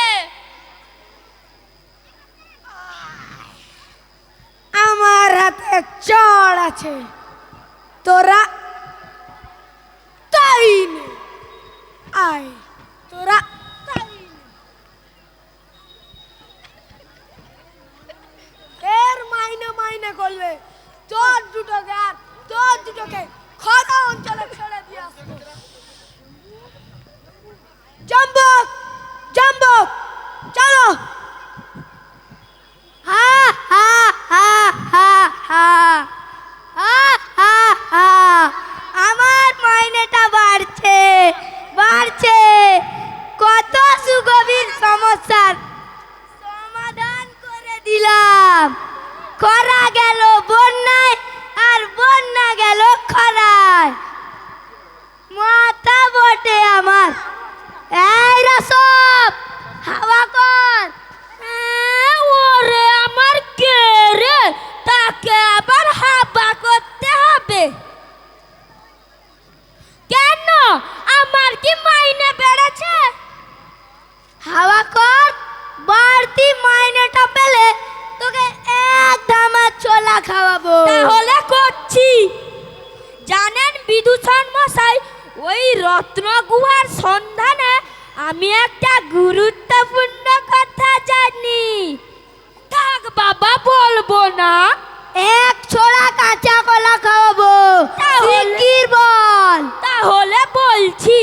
আমার হাতে চড় আছে, তোরা তাই নে। আয়, তোরা তাই নে। এর মাইনে তোমার কি মাইনে বেড়েছে? হাওয়া কর, বাড়তি মাইনেটা পেলে তোকে এক ধামা ছোলা খাওয়াবো। তাহলে করছি। জানেন বিদূষণ মশাই, ওই রত্ন গুহার সন্ধানে আমি একটা গুরুত্বপূর্ণ কথা জানি। থাক বাবা, বলবো না। এক ছোড়া কাঁচা কলা খাওয়াবো। শিগগির বল। তাহলে বলছি,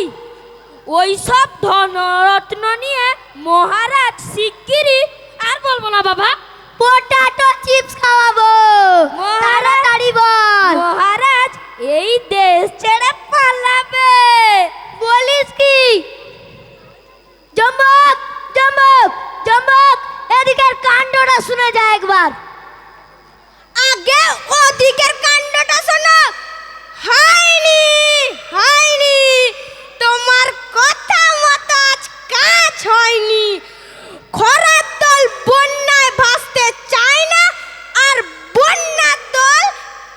ওই সব ধনরত্ন নিয়ে মহারাজ শিগগিরই, আর বলবো না বাবা, পটাটো চিপস খাওয়াবো। তাড়াতাড়ি বল। মহারাজ এই দেশ ছেড়ে পালাবে। বলিস কি? জম্বক জম্বক জম্বক, এদিকের কাণ্ডটা শুনে যায় একবার। আগে ওদিকের কাণ্ডটা শোনো। হয়নি হয়নি, তোমার কথা মতো আজ কাজ হয়নি। খরার দল বন্যায় ভাসতে চায় না, আর বন্যার দল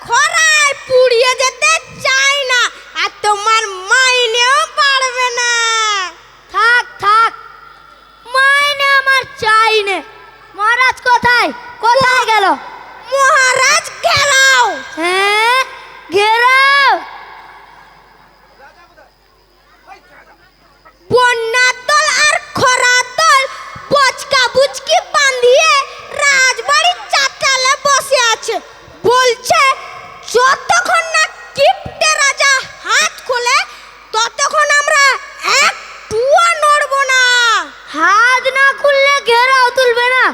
খরায় পুড়িয়ে যেতে চায় না, আর তোমার মাইনেও বাড়বে না। থাক থাক, মাইনে আমার চাই না। মহারাজ কোথায়? কোথায় গেল? মহারাজ ঘেরাও। হ্যাঁ, ঘেরাও। বন্যার দল আর খরার দল বচকা বুচকি বাঁধিয়ে রাজবাড়ির চাতালে বসে আছে। বলছে যতক্ষণ না কিপ্টে রাজা হাত খোলে ততক্ষণ আমরা একটুও নড়বো না। হাত না খুললে ঘেরাও তুলবে না।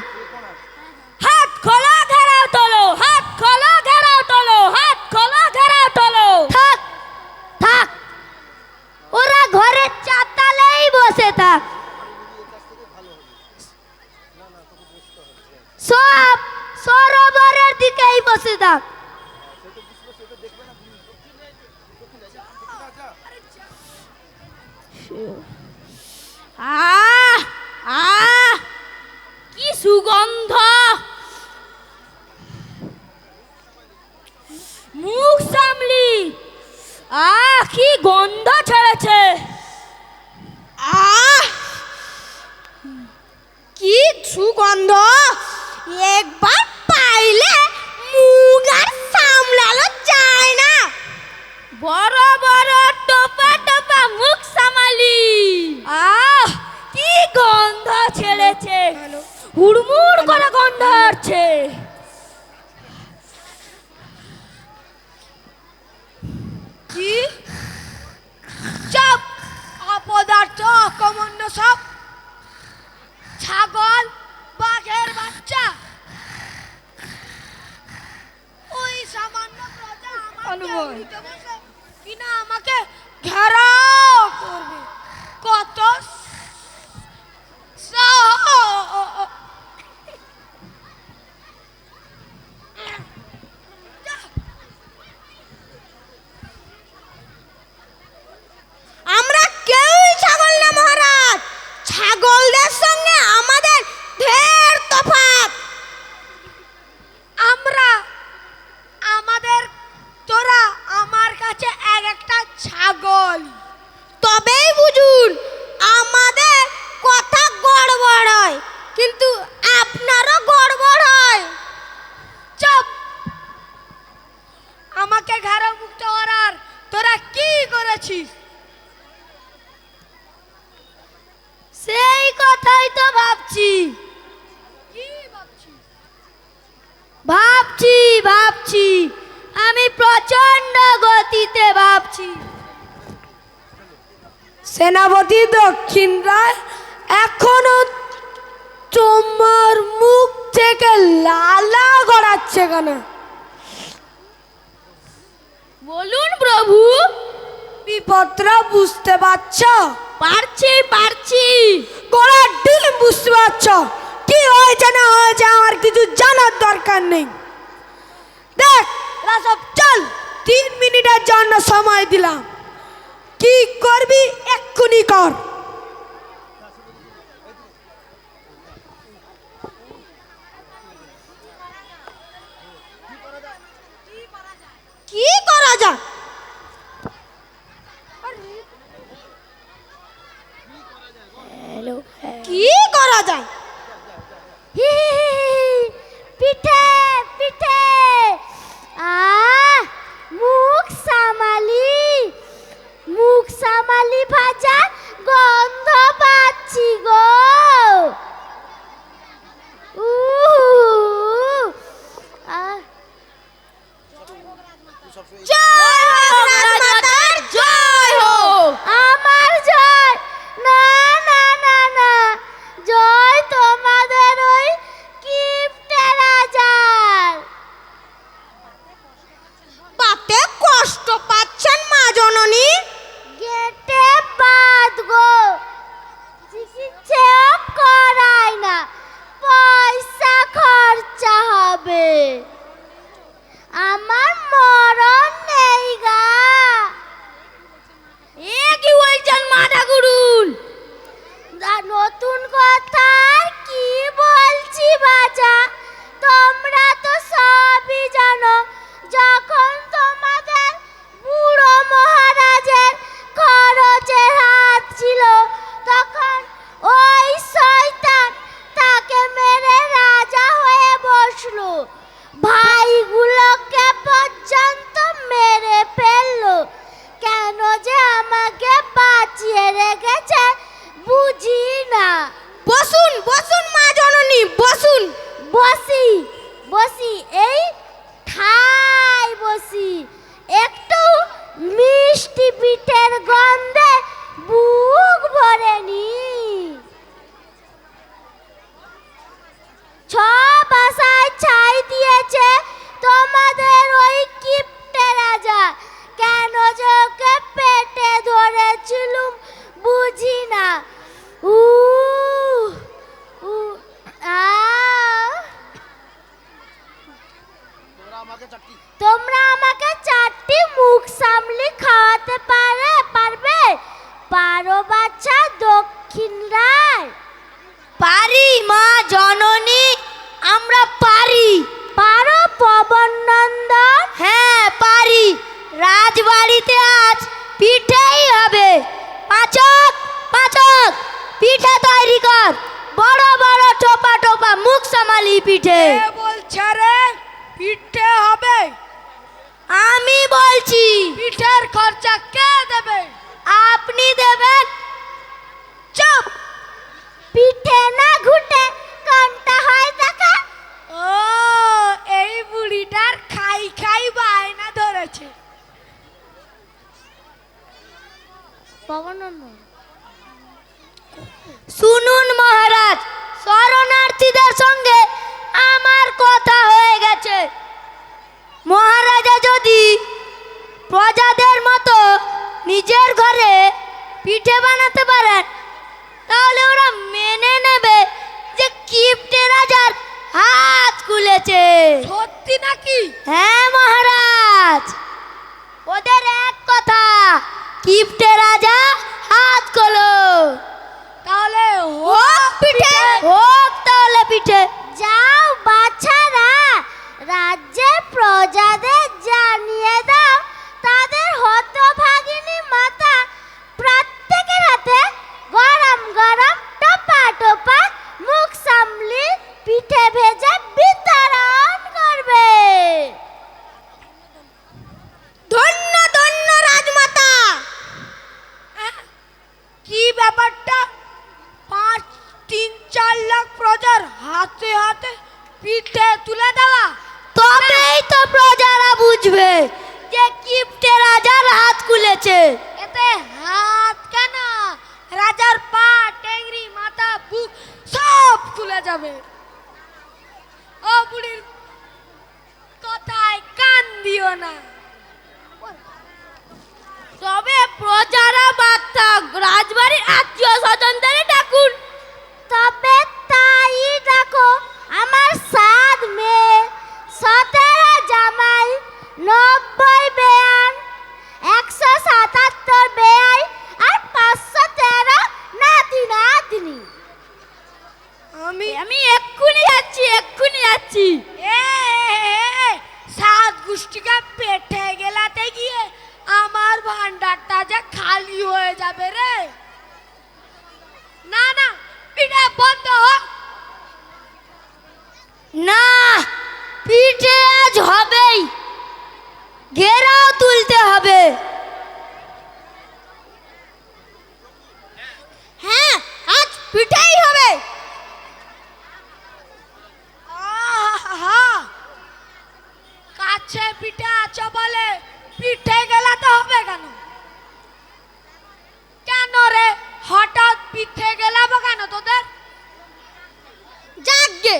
হাত খোলো, ঘেরাও তোলো। হাত খোলো, ঘেরাও তোলো। হাত খোলো, ঘেরাও তোলো। থাক থাক, ওরা ঘরের চাতালেই বসে থাক। সব সরোবরের দিকেই বসে থাক। আহ আহ, কি সুগন্ধ! মুখ সামলি। কি গন্ধ ছড়েছে! কি সুগন্ধ! একবার পাইলে মুখ আর সামলানো যায় না। বড় বড় টোপা টোপা মুখ সামালি। কি গন্ধ ছেড়েছে! হুড়মুড় করে গন্ধ আসছে। কি? চপ! অপদার্থ, অকমন্য সব! ছাগল, বাঘের বাচ্চা! ওই সামান্য প্রজা আমাকে বসে কিনা আমাকে ঘেরাও করবে। কত আমরা কেউই ছাগল না মহারাজ। ছাগলদের সঙ্গে আমাদের ঢের তফাৎ। তোরা আমার কাছে এক একটা ছাগল। তবেই বুঝুন আমাদের কথা গড়বড় হয়, কিন্তু আপনারও গড়বড় হয়। চুপ! আমাকে ঘেরাও মুক্ত করার তোরা কি করেছিস? সেই কথাই তো ভাবছি। কি ভাবছিস? ভাবছি আমি প্রচন্ড গতিতে ভাবছি। সেনাপতি দক্ষিণ রায় এখনো তোমার মুখ থেকে লালা গড়াচ্ছে কেন? বলুন প্রভু। বিপদটা বুঝতে পারছো? পারছি। গলার ডিম বুঝতে পারছো? কি হয়েছে না হয়েছে আমার কিছু জানার দরকার নেই। দেখ সব চল, 3 মিনিটের জন্য সময় দিলাম। কি করবি এক্ষুনি কর। কি করা যায়? চলা যায়। হি হি হি হি, পিঠে পিঠে, মুখ সামালি ভাজা গন্ধ পাচ্ছি গো। আহ, জয় হোক রাজমাতার, জয় হোক। আমার জয় না না না না, জয় তোমাদের ওই কিপ্টে রাজার। পাতে কষ্ট পাচ্ছেন মা জননী? গেটে বাদ গো, চিকিৎসাও করায় না, পয়সা খরচা হবে, আমার মরণ নেই গা। এ কি বলছেন মা ঠাকুরুন? নতুন কথা আর কি বলছি বাজা, তোমরা তো সবই জানো, যখন তোমাদের বুড়ো মহারাজের খরচের হাত ছিল, তখন ওই শয়তান তাকে মেরে রাজা হয়ে বসলো, ভাইগুলোকে পর্যন্ত মেরে ফেললো। কেন যে আমাকে বাঁচিয়ে রেখেছে বুঝি না। বসুন বসুন মা জননী, বসুন। বসি বসি, এই ঠাই বসি, একটু মিষ্টি পিঠের গন্ধে বুক ভরেনি। ছ বাসায় ছাই দিয়েছে তোমাদের ওই কিপ্টে রাজা, কেন যে ওকে পেটে ধরেছিলুম বুঝি না। উ উ আ, তোমরা আমাকে 4টি মুখ সামলি খাওয়াতে পারবে? পারো বাচ্চা দক্ষিণ রায়? পারি মা জননী, আমরা পারি। পারো পবন নন্দন? হ্যাঁ পারি। রাজবাড়িতে আজ পিঠেই হবে। পাচক পাচক, পিঠে তৈরি কর, বড় বড় টোপা টোপা মুখ সামালি পিঠে। বলছে রে পিঠে হবে? আমি বলছি। পিঠের খরচা কে দেবে? আপনি দেবেন। চুপ। পিঠে না ঘুটে কোনটা হয় দেখা? ও, এই বুড়িটার খাই খাই বায়না ধরেছে। পবন নন্দন, শুনুন মহারাজ, শরণার্থীদের সঙ্গে আমার কথা হয়ে গেছে। মহারাজা যদি প্রজাদের মতো নিজের ঘরে পিঠে বানাতে পারেন, তাহলে ওরা মেনে নেবে যে কিপ্টে রাজার হাত খুলেছে। সত্যি নাকি? হ্যাঁ মহারাজ, ওদের এক কথা, কিপ্টে রাজা হাত খোলো। তাহলে হোক পিঠে, হোক তাহলে পিঠে। যাও বাচ্চারা, রাজ্যের প্রজাদের জানিয়ে দাও, তাদের হতভাগিনী মাতা প্রত্যেকের হাতে গরম গরম টোপা টোপা মুখ সামলি পিঠে ভেজে বিতরণ করবে। ধন্য ধন্য রাজমাতা। কি ব্যাপারটা? 5-3-4 লাখ প্রজার হাতে হাতে পিঠে তুলে দেওয়া? তবেই তো প্রজারা বুঝবে যে কিপ্টে রাজার হাত খুলেছে। এতে হাত কেন, রাজার পা, টেংরি, মাথা, বুক সব খুলে যাবে। ও বুড়ির কথায় কান দিও না। তবে প্রজারা বাদ থাক, রাজবাড়ির আত্মীয় স্বজনদের ডাকুন। তবে তাই দেখো, আমার 7 মেয়ে, 17 জামাই, 90 বেয়ান, 177 বেয়াই আর 513 নাতি নাতনি। আমি এক্ষুনি যাচ্ছি। সাত গোষ্ঠীকে পেটে গেলাতে গিয়ে আমার ভান্ডারটা যে খালি হয়ে যাবে রে। না না, পিঠে পিঠে বন্ধ হোক। না, পিঠে আজ হবেই, ঘেরাও তুলতে হবে। হ্যাঁ, আজ পিঠেই হবে। আহা, কাছে পিঠে আছে বলে পিঠে গেলাতে হবে কেন? কেন রে, হঠাৎ পিঠে গেলাবো কেন তোদের? যাকগে,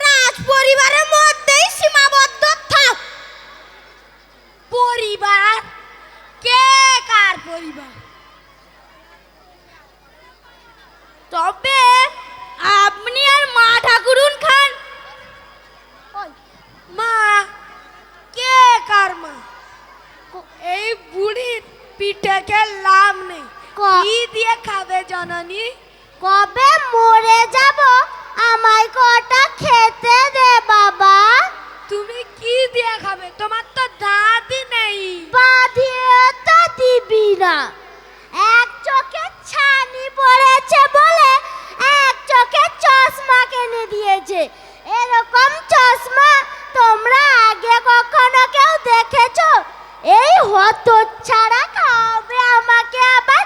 রাজ পরিবারের মধ্যেই সীমাবদ্ধ থাক। পরিবার? কে কার পরিবার? তবে আপনি আর মা ঠাকুরুন খান। মা? কে কার মা? এই বুড়ির পিঠে লাভ নেই। কি দিয়ে খাবে জননী? কবে মরে যাব, আমায় কটা খেতে দে বাবা। তুমি কি দিয়ে খাবে? তোমার তো দাদি নেই। বাঁধিয়ে তো দিবি না। এক চোখে ছানি পড়েছে বলে এক চোখে চশমা কিনে দিয়েছে। এরকম চশমা তোমরা আগে কখনো কেউ দেখেছো? এই হতচ্ছাড়া খাওয়াবে আমাকে আবার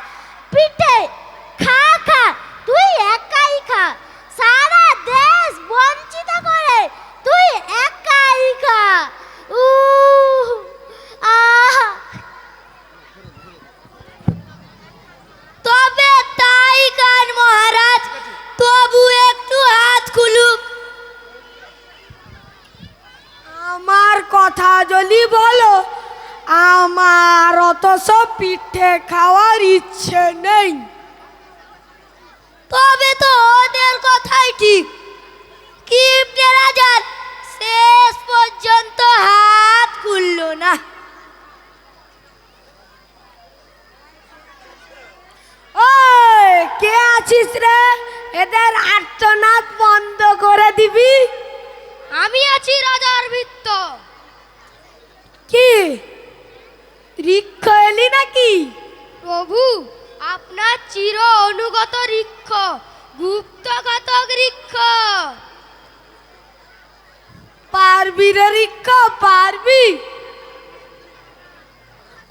পিঠে। খা খা, তুই একাই খা। সারা দেশ বঞ্চিত করে তুই একাই খা। আহ, তবে তাই কান মহারাজ, তবু একটু হাত খুলুক। আমার কথা যদি বলো, আমার অত সব পিঠে খাওয়ার ইচ্ছে নেই। তবে তো ওদের কথাই ঠিক। কিপ্টে রাজার শেষ পর্যন্ত হাত খুলল না। ওই কে আছিস রে? এদের আর্তনাদ বন্ধ করে দিবি। আমি আছি রাজার ভৃত্য। কি রিক্ষ এলি নাকি? প্রভু, আপনার চির অনুগত ঋক্ষ, গুপ্তঘাতক ঋক্ষ। পারবি রে রিক্ষ, পারবি?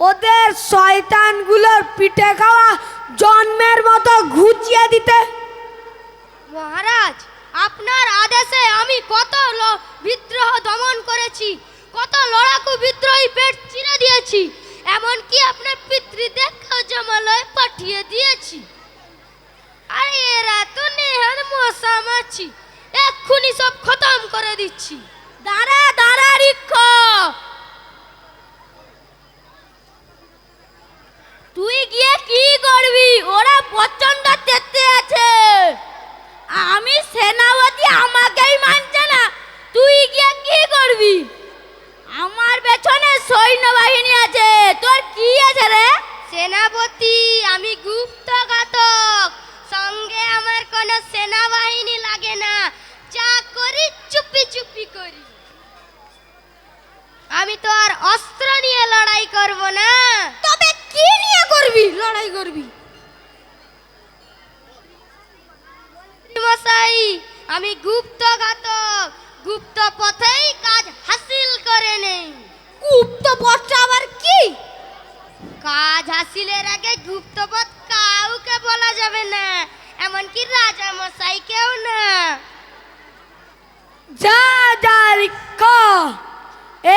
ওদের শয়তানগুলোর পিঠে খাওয়া জন্মের মতো ঘুচিয়ে দিতে। মহারাজ, আপনার আদেশে আমি কত বিদ্রোহ দমন করেছি, কত লড়াকু বিদ্রোহী পেট চিরে দিয়েছি, এমনকি আপনার পিতৃদেরকেও জমালয়ে পাঠিয়ে দিয়েছি। আরে এরা তো নেহার মশা মাছি, এক্ষুনি সব খতম করে দিচ্ছি। দাঁড়া দাঁড়া রিক্ষ, তুই গিয়ে কি করবি? ওরা প্রচন্ড তেতে আছে। আমি সেনাপতি, আমাকেই মানছে না, তুই গিয়ে কি করবি? আমার পেছনে সৈন্যবাহিনী আছে, তোর কি আছে রে? সেনাপতি, আমি গুপ্তঘাতক, সঙ্গে আমার কোনো সেনাবাহিনী লাগে না, যা করি চুপি চুপি করি। আমি তো আর অস্ত্র নিয়ে লড়াই করব না। তবে কি নিয়ে করবি লড়াই করবি? মশাই, আমি গুপ্তঘাতক, গুপ্ত পথেই কাজ হাসিল করে নেই। গুপ্ত পথটা আবার কি? কাজ হাসিলের আগে গুপ্ত পথ কাউকে বলা যাবে না, এমনকি রাজা মশাইকেও না। যা যা রিক্ষ,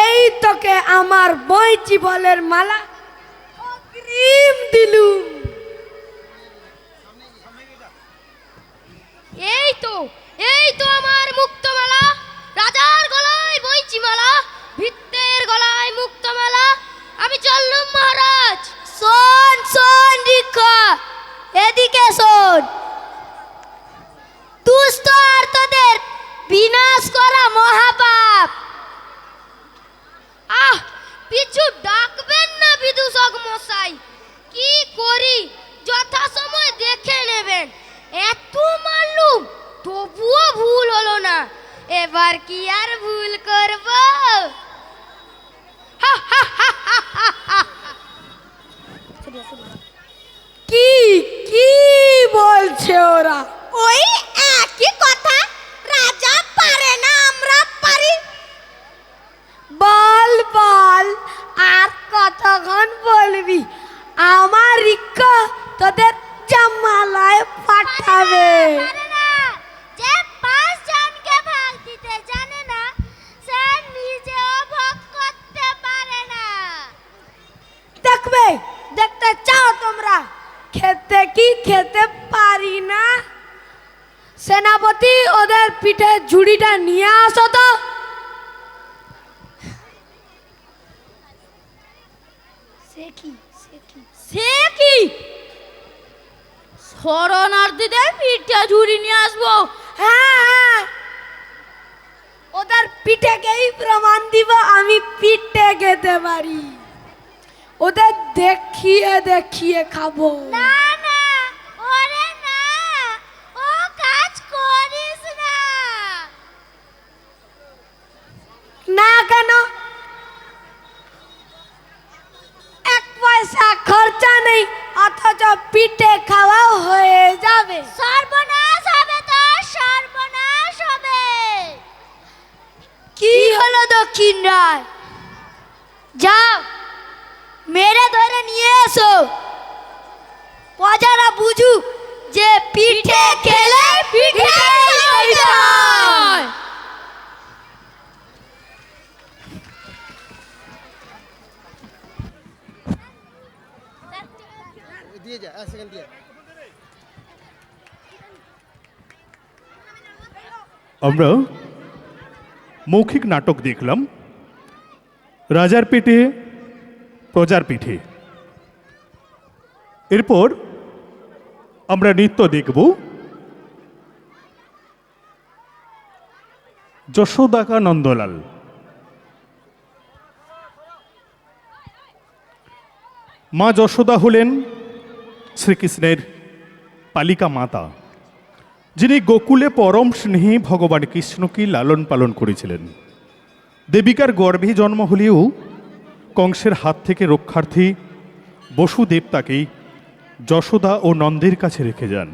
এই তোকে আমার বইচি বলের মালা অগ্রিম দিলুম। এই তো আমার মুক্তমালা, রাজার গলায় বইচি মালা, ভিত্তের গলায় মুক্তমালা। আমি চললুম মহারাজ। শোন শোন রিক্ষ, এদিকে শোন। দুষ্ট আর তোদের বিনাশ করা মহাপাপ। আহ, পিছু ডাকবেন না বিদূষক মশাই, কি করি যথাসময় দেখে নেবেন। এত মারলুম তবুও ভুল হলো না, এবার কি আর ভুল করব? কি কি বলছ করছে ওরা। ওই একই কথা, রাজা পারে না আমরা পারি। বল বল, আর কতক্ষণ বলবি? আমার রিক্কা তোদের জামালায় পাঠাবে। যে 5 জনকে ভাগ দিতে জানে না সে নিজেও ভোগ করতে পারে না। দেখবে, দেখতে চাও তোমরা? খেতে কি খেতে পারি না? সেনাপতি, ওদের পিঠে ঝুড়িটা নিয়ে আসো তো। সে কি শরণার্থীদের পিঠে ঝুড়ি নিয়ে আসবো? হ্যাঁ হ্যাঁ, ওদের পিঠেকেই প্রমাণ দিব আমি পিঠে খেতে পারি। ওদের দেখিয়ে দেখিয়ে খাবো। না না, ওরে না, ও কাজ করিস না। না কেন? 1 পয়সা খরচা নেই, অথচ পিঠে খাওয়াও হয়ে যাবে। সর্বনাশ হবে তো, সর্বনাশ হবে। কি হলো দক্ষিণ রায়? যাও, মেরে ধরে নিয়ে এসো। প্রজারা বুঝুক যে পিঠে খেলে পিঠে আমরা মৌখিক নাটক দেখলাম, রাজার পেটে প্রজার পিঠে। এরপর আমরা নৃত্য দেখব যশোদা কা নন্দলাল। মা যশোদা হলেন শ্রীকৃষ্ণের পালিকা মাতা, যিনি গোকুলে পরম স্নেহে ভগবান কৃষ্ণকে লালন পালন করেছিলেন। দেবিকার গর্ভে জন্ম হলেও কংসের হাত থেকে রক্ষার্থী বসুদেব তাকে যশোদা ও নন্দের কাছে রেখে যান।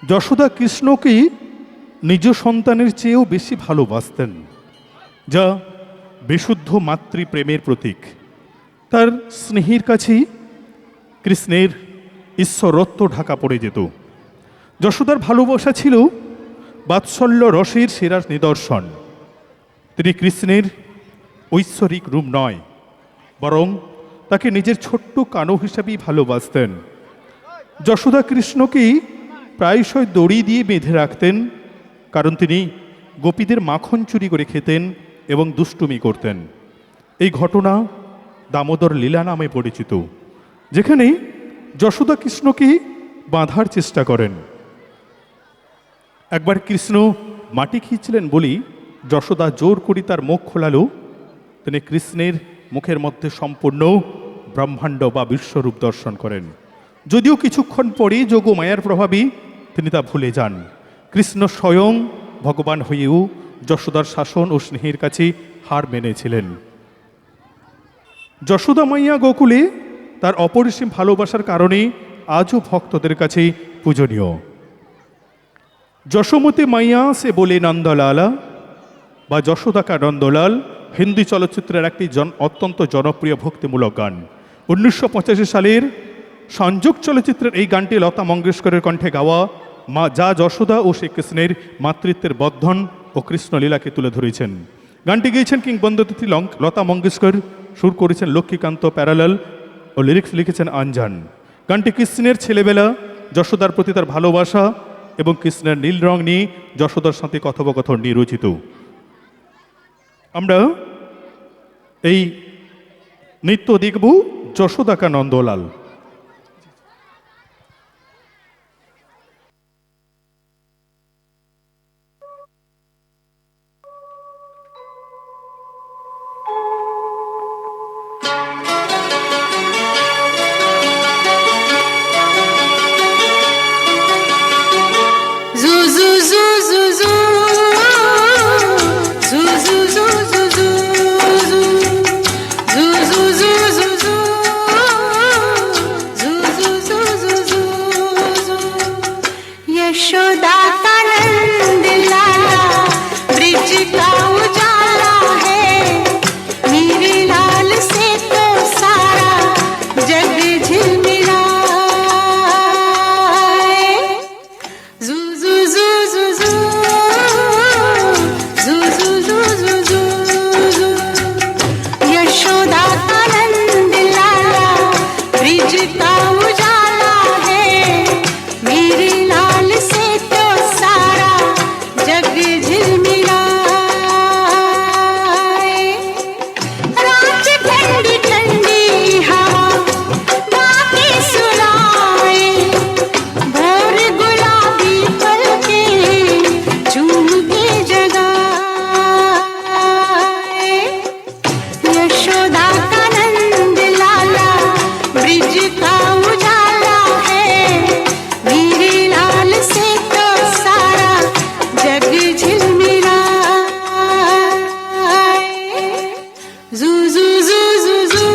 যশোদা কৃষ্ণকে নিজ সন্তানের চেয়েও বেশি ভালোবাসতেন, যা বিশুদ্ধ মাতৃপ্রেমের প্রতীক। তার স্নেহের কাছেই কৃষ্ণের ঈশ্বরত্ব ঢাকা পড়ে যেত। যশোদার ভালোবাসা ছিল বাৎসল্য রসের সেরা নিদর্শন। তিনি কৃষ্ণের ঐশ্বরিক রূপ নয়, বরং তাকে নিজের ছোট্ট কানু হিসাবেই ভালোবাসতেন। যশোদা কৃষ্ণকেই প্রায়শই দড়ি দিয়ে বেঁধে রাখতেন, কারণ তিনি গোপীদের মাখন চুরি করে খেতেন এবং দুষ্টুমি করতেন। এই ঘটনা দামোদর লীলা নামে পরিচিত, যেখানে যশোদা কৃষ্ণকে বাঁধার চেষ্টা করেন। একবার কৃষ্ণ মাটি খিঁচলেন বলি যশোদা জোর করে তার মুখ খোলালো। তিনি কৃষ্ণের মুখের মধ্যে সম্পূর্ণ ব্রহ্মাণ্ড বা বিশ্বরূপ দর্শন করেন। যদিও কিছুক্ষণ পরে যোগ মায়ার প্রভাবে তিনি তা ভুলে যান। কৃষ্ণ স্বয়ং ভগবান হয়েও যশোদার শাসন ও স্নেহের কাছে হার মেনেছিলেন। যশোদা মাইয়া গোকুলে তার অপরিসীম ভালোবাসার কারণে আজও ভক্তদের কাছে পূজনীয়। যশোমতী মাইয়া সে বলে নন্দলালা বা যশোদা কা নন্দলাল হিন্দি চলচ্চিত্রের একটি অত্যন্ত জনপ্রিয় ভক্তিমূলক গান। 1985 সালের সংযোগ চলচ্চিত্রের এই গানটি লতা মঙ্গেশকরের কণ্ঠে গাওয়া, যা যশোদা ও শ্রীকৃষ্ণের মাতৃত্বের বন্ধন ও কৃষ্ণলীলাকে তুলে ধরেছেন। গানটি গেয়েছেন কিংবদন্তি লতা মঙ্গেশকর, সুর করেছেন লক্ষ্মীকান্ত প্যারালাল ও লিরিক্স লিখেছেন আঞ্জান। গানটি কৃষ্ণের ছেলেবেলা, যশোদার প্রতি তার ভালোবাসা এবং কৃষ্ণের নীল রং নিয়ে যশোদার সাথে কথোপকথন নিয়ে রচিত। আমরা এই নৃত্য দেখব যশোদা কা Nandalal. Zoo, zoo, zoo, zoo, zoo, zoo, zoo, zoo, zoo. का उजाला है मेरे लाल से तो सारा जग झिलमिलाए जू जू जू जू जू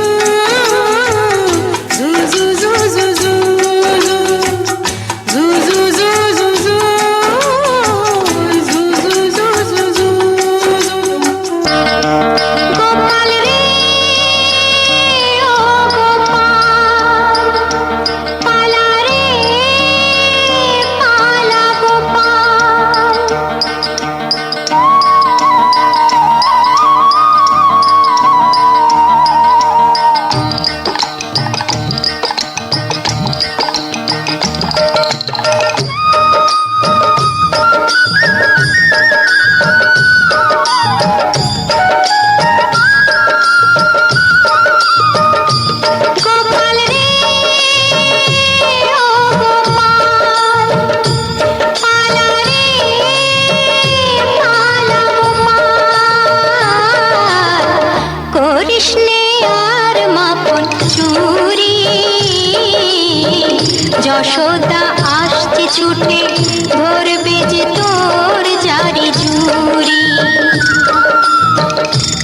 जू जू जू जू जू जू जू जू जू जू जू जू जू गोपाल रे ओ गोपाल पाला रे पाला गोपाल गोपाल रे ओ गोपाल पाला रे पाला गोपाल করিস নে আর মাপন চুরি যশোদা আসছে ছুটে ধরবে যে তোর জারি জুরি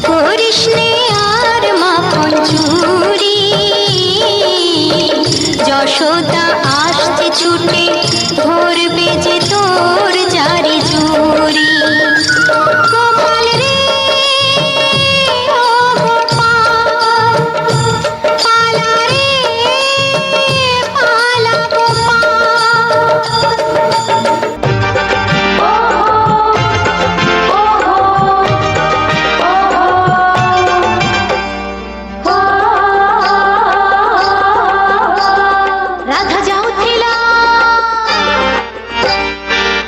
করিস নে আর মাপন চুরি যশোদা আসছে ছুটে ধরবে যে তোর জারি জুরি গোপাল রে ও গোপাল পালা রে পালা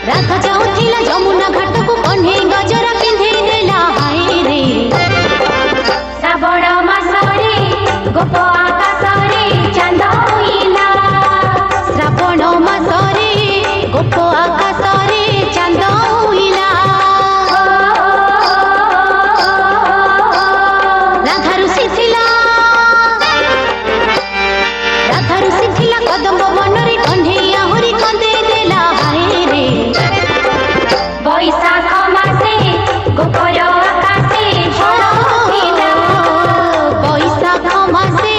রাধা যাଉଥିଲା ଯମୁନା ଘାଟକୁ କହ୍ନେଇ ଗଜରା ପିନ୍ଧେଇ ଦେଲା ହାୟ ରେ ଶ୍ରାବଣ ମାସରେ ଗୋପ ଆକାଶରେ ଚାନ୍ଦ ଉଇଲା ଶ୍ରାବଣ ମାସରେ ଗୋପ ଆକାଶରେ ଚାନ୍ଦ ଉଇଲା ରାଧା ଋଷି ଥିଲା କଦମ୍ବ ବନରେ କହ୍ନେଇ ଆହୁରି କନ୍ଦେଇ ଦେଲା ହାୟ ରେ ବୈଶାଖ ମାସେ ଗୋପର ଆକାଶେ ଝଡ଼ ଉଠିଲା ବୈଶାଖ ମାସେ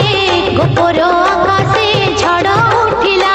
ଗୋପର ଆକାଶେ ଝଡ଼ ଉଠିଲା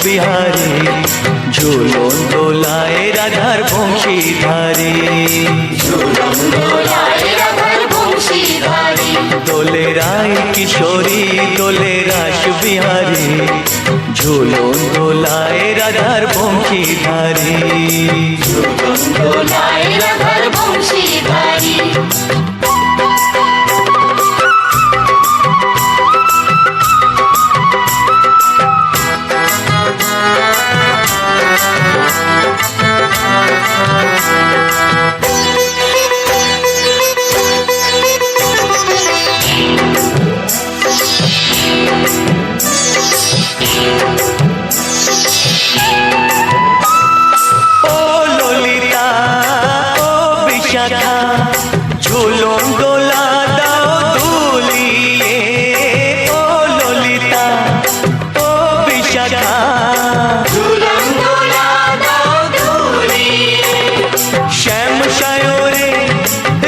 বিহারে ঝুলন দোলায় রাধার বংশীধারে দোলে রায় কিশোরী দোলে রাস বিহারে ঝুলন দোলায় রাধার বংশীধারে ও ললিতা ও বিশাখা ঝুলন দোলা দাও দুলিয়ে ও ললিতা ও বিশাখা ঝুলন দোলা দাও দুলিয়ে শ্যাম সায়রে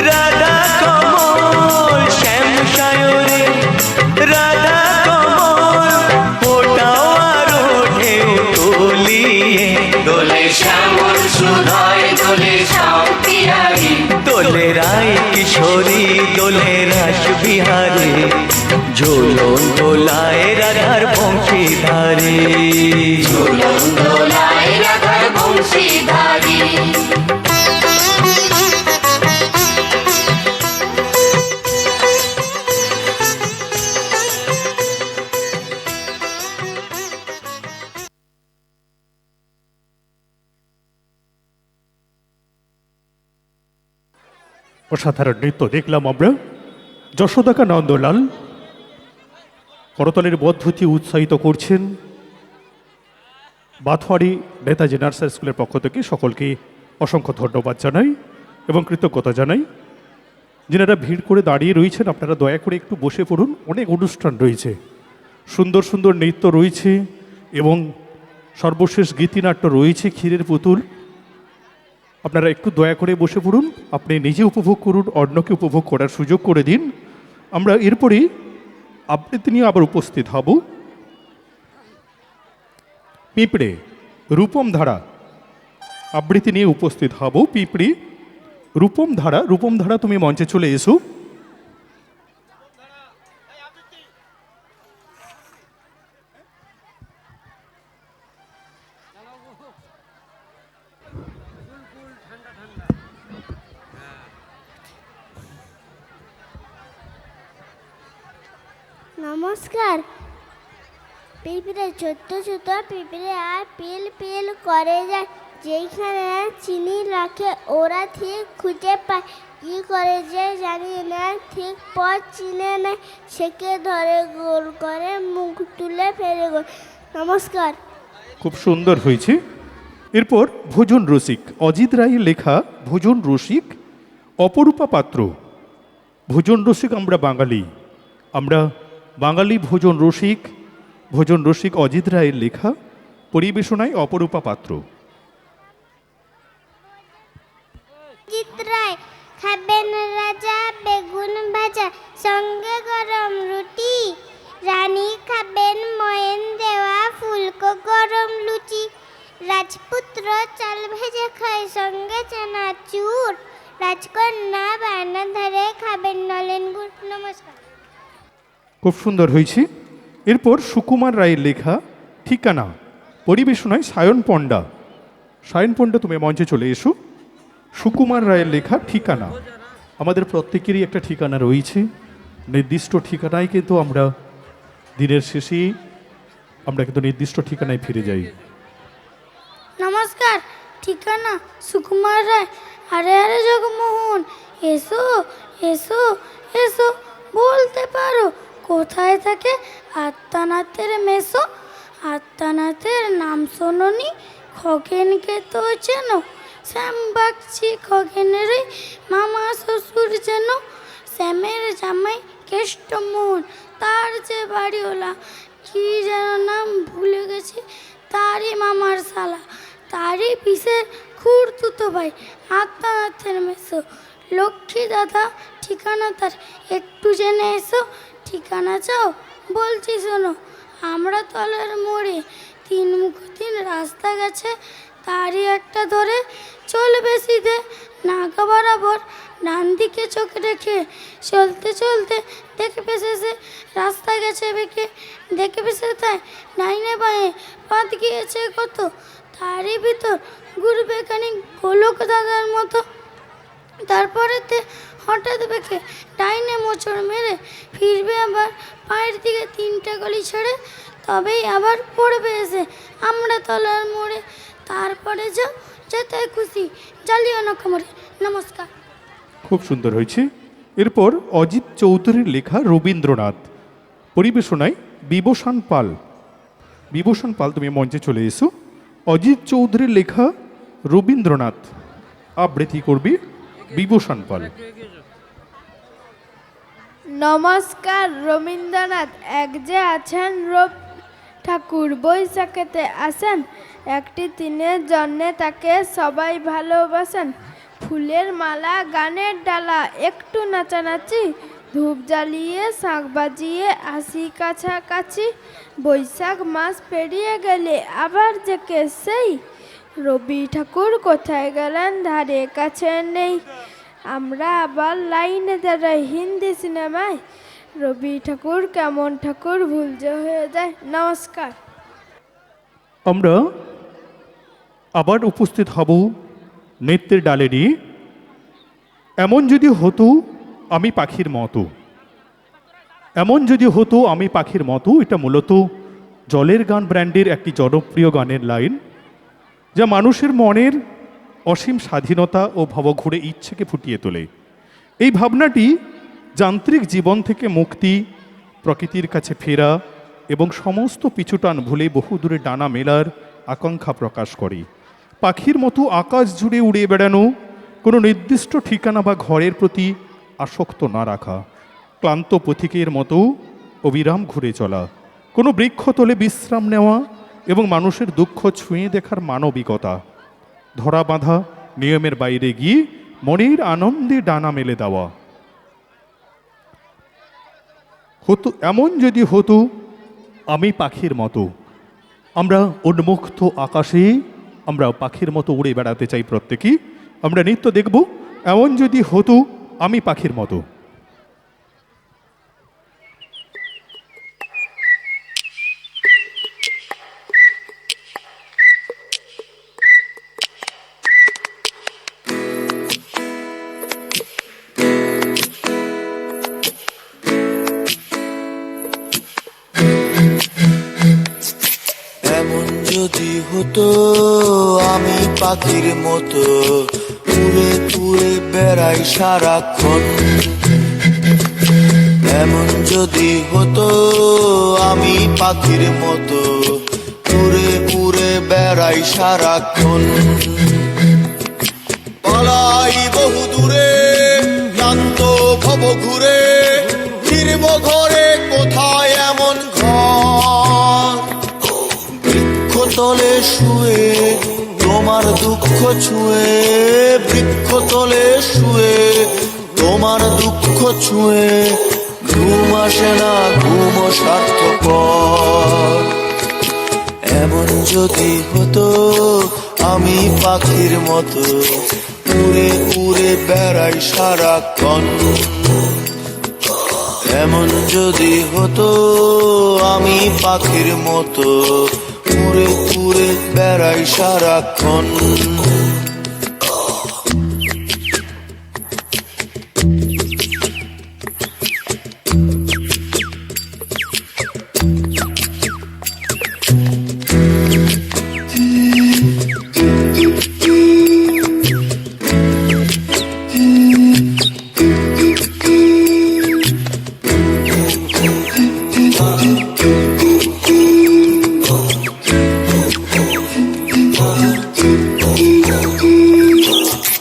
রাধা কমল শ্যাম সায়রে রাধা কমল ফোটাও আরো ঢেউ তুলিয়ে দোলে শ্যামল সুধায় দোলে শ্যাম বিহারী দোলে রায় কিশোরী দোলে রাস বিহারে ঝুলন দোলায় রাধার বংশীধারে ঝুলন দোলায় রাধার বংশীধারে অসাধারণ নৃত্য দেখলাম আমরা। যশোদাকা নন্দলাল করতলের পদ্ধতি উৎসাহিত করছেন। বাথোয়ারি নেতাজি নার্সারি স্কুলের পক্ষ থেকে সকলকে অসংখ্য ধন্যবাদ জানাই এবং কৃতজ্ঞতা জানাই। যিনারা ভিড় করে দাঁড়িয়ে রয়েছেন আপনারা দয়া করে একটু বসে পড়ুন, অনেক অনুষ্ঠান রয়েছে, সুন্দর সুন্দর নৃত্য রয়েছে এবং সর্বশেষ গীতিনাট্য রয়েছে ক্ষীরের পুতুল। আপনারা একটু দয়া করে বসে পড়ুন, আপনি নিজে উপভোগ করুন, অন্যকে উপভোগ করার সুযোগ করে দিন। আমরা এরপরেই আবৃত্তি নিয়ে আবার উপস্থিত হব। পিঁপড়ে রূপম ধারা আবৃত্তি নিয়ে উপস্থিত হব। পিঁপড়ে রূপম ধারা তুমি মঞ্চে চলে এসো। নমস্কার। পিঁপড়ে ছোট্ট ছোট পিঁপড়ে আর পিল পিল করে যায়, যেখানে চিনি রাখে ওরা ঠিক খুঁজে পায়, কি করে যে জানি না, ঠিক পথ চিনে নেয়, সেকে ধরে গোল করে মুখ তুলে ফেলে গোল। নমস্কার। খুব সুন্দর হয়েছে। এরপর ভোজন রসিক অজিত রায়ের লেখা ভোজন রসিক অপরূপা পাত্র। ভোজন রসিক আমরা বাঙালি ভোজন রসিক অজিত রায়ের লেখা, পরিবেশনায় অপরূপা পাত্র। অজিত রায় খাবেন রাজা বেগুন ভাজা, সঙ্গে গরম রুটি, রানী খাবেন ময়েন দেওয়া ফুলকো গরম লুচি, রাজপুত্র চাল ভেজে খায় সঙ্গে চানাচুর, রাজকন্যা বায়না ধরে খাবেন নলেন গুড়। নমস্কার। খুব সুন্দর হয়েছে। এরপর সুকুমার রায়ের লেখা ঠিকানা, পরিবেশনায় সায়ন পণ্ডা। তুমি মঞ্চে চলে এসো। সুকুমার রায়ের লেখা ঠিকানা। আমাদের প্রত্যেকেরই একটা ঠিকানা রয়েছে, নির্দিষ্ট ঠিকানায় কিন্তু আমরা দিনের শেষে কিন্তু নির্দিষ্ট ঠিকানায় ফিরে যাই। নমস্কার। ঠিকানা সুকুমার রায়। আরে আরে জগমোহন, এসো এসো এসো, বলতে পারো কোথায় থাকে আত্মানাথের মেসো? আত্মানাথের নাম শোনোনি? খগেনকে তো চেনো? শ্যাম বাগচি খগেনেরই মামা শ্বশুর যেন। শ্যামের জামাই কেষ্টমোহন, তার যে বাড়িওলা কি যেন নাম ভুলে গেছি, তারই মামার শালা, তারই পিসের খুড়তুতো ভাই আত্মানাথের মেসো। লক্ষ্মী দাদা ঠিকানা তার, একটু জেনে এসো। ঠিকানা চাও? বলছি শোনো, আমরা তলের মোড়ে 3 রাস্তা গেছে, তারই একটা ধরে চলবে সিধে নাগা বরাবর, ডান দিকে চোখ রেখে চলতে চলতে দেখবে শেষে রাস্তা গেছে বেঁকে, দেখবে সেটাই ডাইনে বাঁয়ে পথ গিয়েছে কত, তারই ভিতর ঘুরবে খানিক গোলক দাদার মতো। তারপরেতে হঠাৎ বেঁকে ডাইনে মোচড় মেরে ফিরবে আবার পায়ের দিকে 3টে গলি ছেড়ে, তবেই আবার পড়বে এসে আমরা তলার মোড়ে। তারপরে যা যেতে খুশি, জ্বালিও না কোমরে। নমস্কার। খুব সুন্দর হয়েছে। এরপর অজিত চৌধুরীর লেখা রবীন্দ্রনাথ, পরিবেশনায় বিভূষণ পাল। বিভূষণ পাল, তুমি মঞ্চে চলে এসো। অজিত চৌধুরীর লেখা রবীন্দ্রনাথ আবৃত্তি করবি বিভূষণ পাল। নমস্কার। রবীন্দ্রনাথ এক যে আছেন রবি ঠাকুর, বৈশাখেতে আসেন একটি দিনের জন্যে, তাকে সবাই ভালোবাসেন। ফুলের মালা, গানের ডালা, একটু নাচানাচি, ধূপ জ্বালিয়ে শাঁখ বাজিয়ে আসি কাছাকাছি। বৈশাখ মাস পেরিয়ে গেলে আবার যে কে সেই রবি ঠাকুর কোথায় গেলেন ধারে কাছে নেই। আমরা আবার লাইনে দাঁড়াই হিন্দি সিনেমায়, রবি ঠাকুর কেমন ঠাকুর ভুল যে হয়ে যায়। নমস্কার। আমরা আবার উপস্থিত হব নৃত্যের ডালে নিয়ে। এমন যদি হতো আমি পাখির মতো, এমন যদি হতো আমি পাখির মতো, এটা মূলত জলের গান ব্র্যান্ডের একটি জনপ্রিয় গানের লাইন, যা মানুষের মনের অসীম স্বাধীনতা ও ভবঘুরে ইচ্ছেকে ফুটিয়ে তোলে। এই ভাবনাটি যান্ত্রিক জীবন থেকে মুক্তি, প্রকৃতির কাছে ফেরা এবং সমস্ত পিছুটান ভুলে বহু দূরে ডানা মেলার আকাঙ্ক্ষা প্রকাশ করে। পাখির মতো আকাশ জুড়ে উড়ে বেড়ানো, কোনো নির্দিষ্ট ঠিকানা বা ঘরের প্রতি আসক্ত না রাখা, ক্লান্ত পথিকের মতো অবিরাম ঘুরে চলা, কোনো বৃক্ষতলে বিশ্রাম নেওয়া এবং মানুষের দুঃখ ছুঁয়ে দেখার মানবিকতা, ধরা বাঁধা নিয়মের বাইরে গিয়ে মনের আনন্দে ডানা মেলে দেওয়া। হতো এমন যদি হতো আমি পাখির মতো, আমরা উন্মুক্ত আকাশে আমরা পাখির মতো উড়ে বেড়াতে চাই প্রত্যেকেই। আমরা নৃত্য দেখব এমন যদি হতো আমি পাখির মতো। এমন যদি হতো আমি পাখির মতো, উড়ে উড়ে বেড়াই সারাক্ষণ। এমন যদি হতো আমি পাখির মতো, উড়ে উড়ে বেড়াই সারাক্ষণ। পালাই বহু দূরে ক্লান্ত ভব ঘুরে, ফিরব ঘরে কোথায় এমন ঘর। বৃক্ষতলে শুয়ে তোমার দুঃখ ছুঁয়ে, বৃক্ষতলে শুয়ে তোমার দুঃখ ছুঁয়ে, ঘুম আসে না ঘুম স্বার্থপর। এমন যদি হতো আমি পাখির মতো, উড়ে উড়ে বেড়াই সারাক্ষণ। এমন যদি হতো আমি পাখির মতো, উড়ে উড়ে বেড়াই সারাক্ষণ।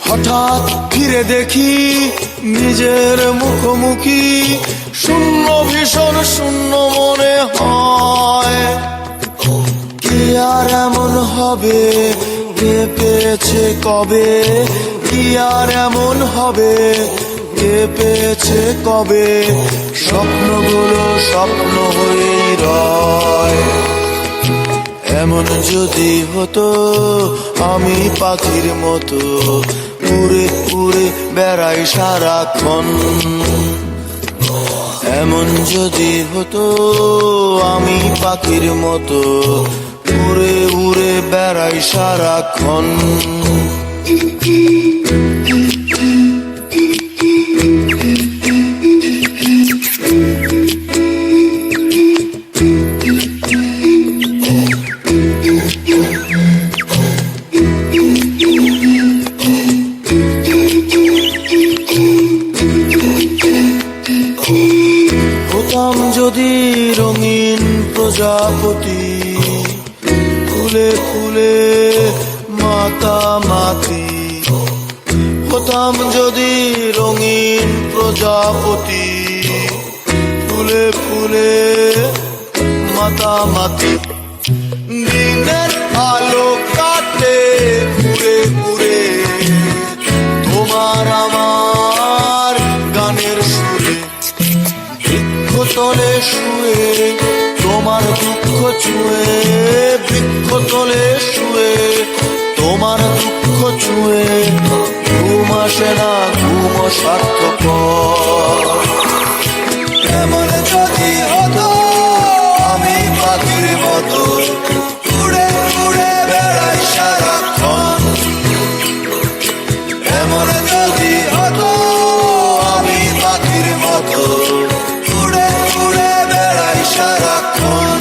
হঠাৎ ফিরে দেখি নিজের মুখোমুখি, শূন্য ভীষণ শূন্য মনে হয়। কি আর এমন হবে কে পেয়েছে কবে, কি আর এমন হবে কে পেয়েছে কবে। স্বপ্নগুলো স্বপ্ন হয়েই রয়। এমন যদি হতো আমি পাখির মতো উড়ে উড়ে বেড়াই সারাক্ষণ, এমন যদি হতো আমি পাখির মতো উড়ে উড়ে বেড়াই সারাক্ষণ। হতাম যদি রঙিন প্রজাপতি ফুলে ফুলে মাতামাতি, হতাম যদি রঙিন প্রজাপতি ফুলে ফুলে মাতামাতি। দিনের আলো কাটে ঘুরে ঘুরে তোমার আমার গানের সুরে, বৃক্ষতলে শুয়ে তোমার দুঃখ ছুঁয়ে, বৃক্ষতলে শুয়ে তোমার দুঃখ ছুঁয়ে, ঘুম আসে না ঘুম সার্থকর। এমন যদি হতো আমি পাখির মতো উড়ে উড়ে বেড়াই সারাক্ষণ, এমন যদি হতো আমি পাখির মতো উড়ে উড়ে বেড়াই সারাক্ষণ।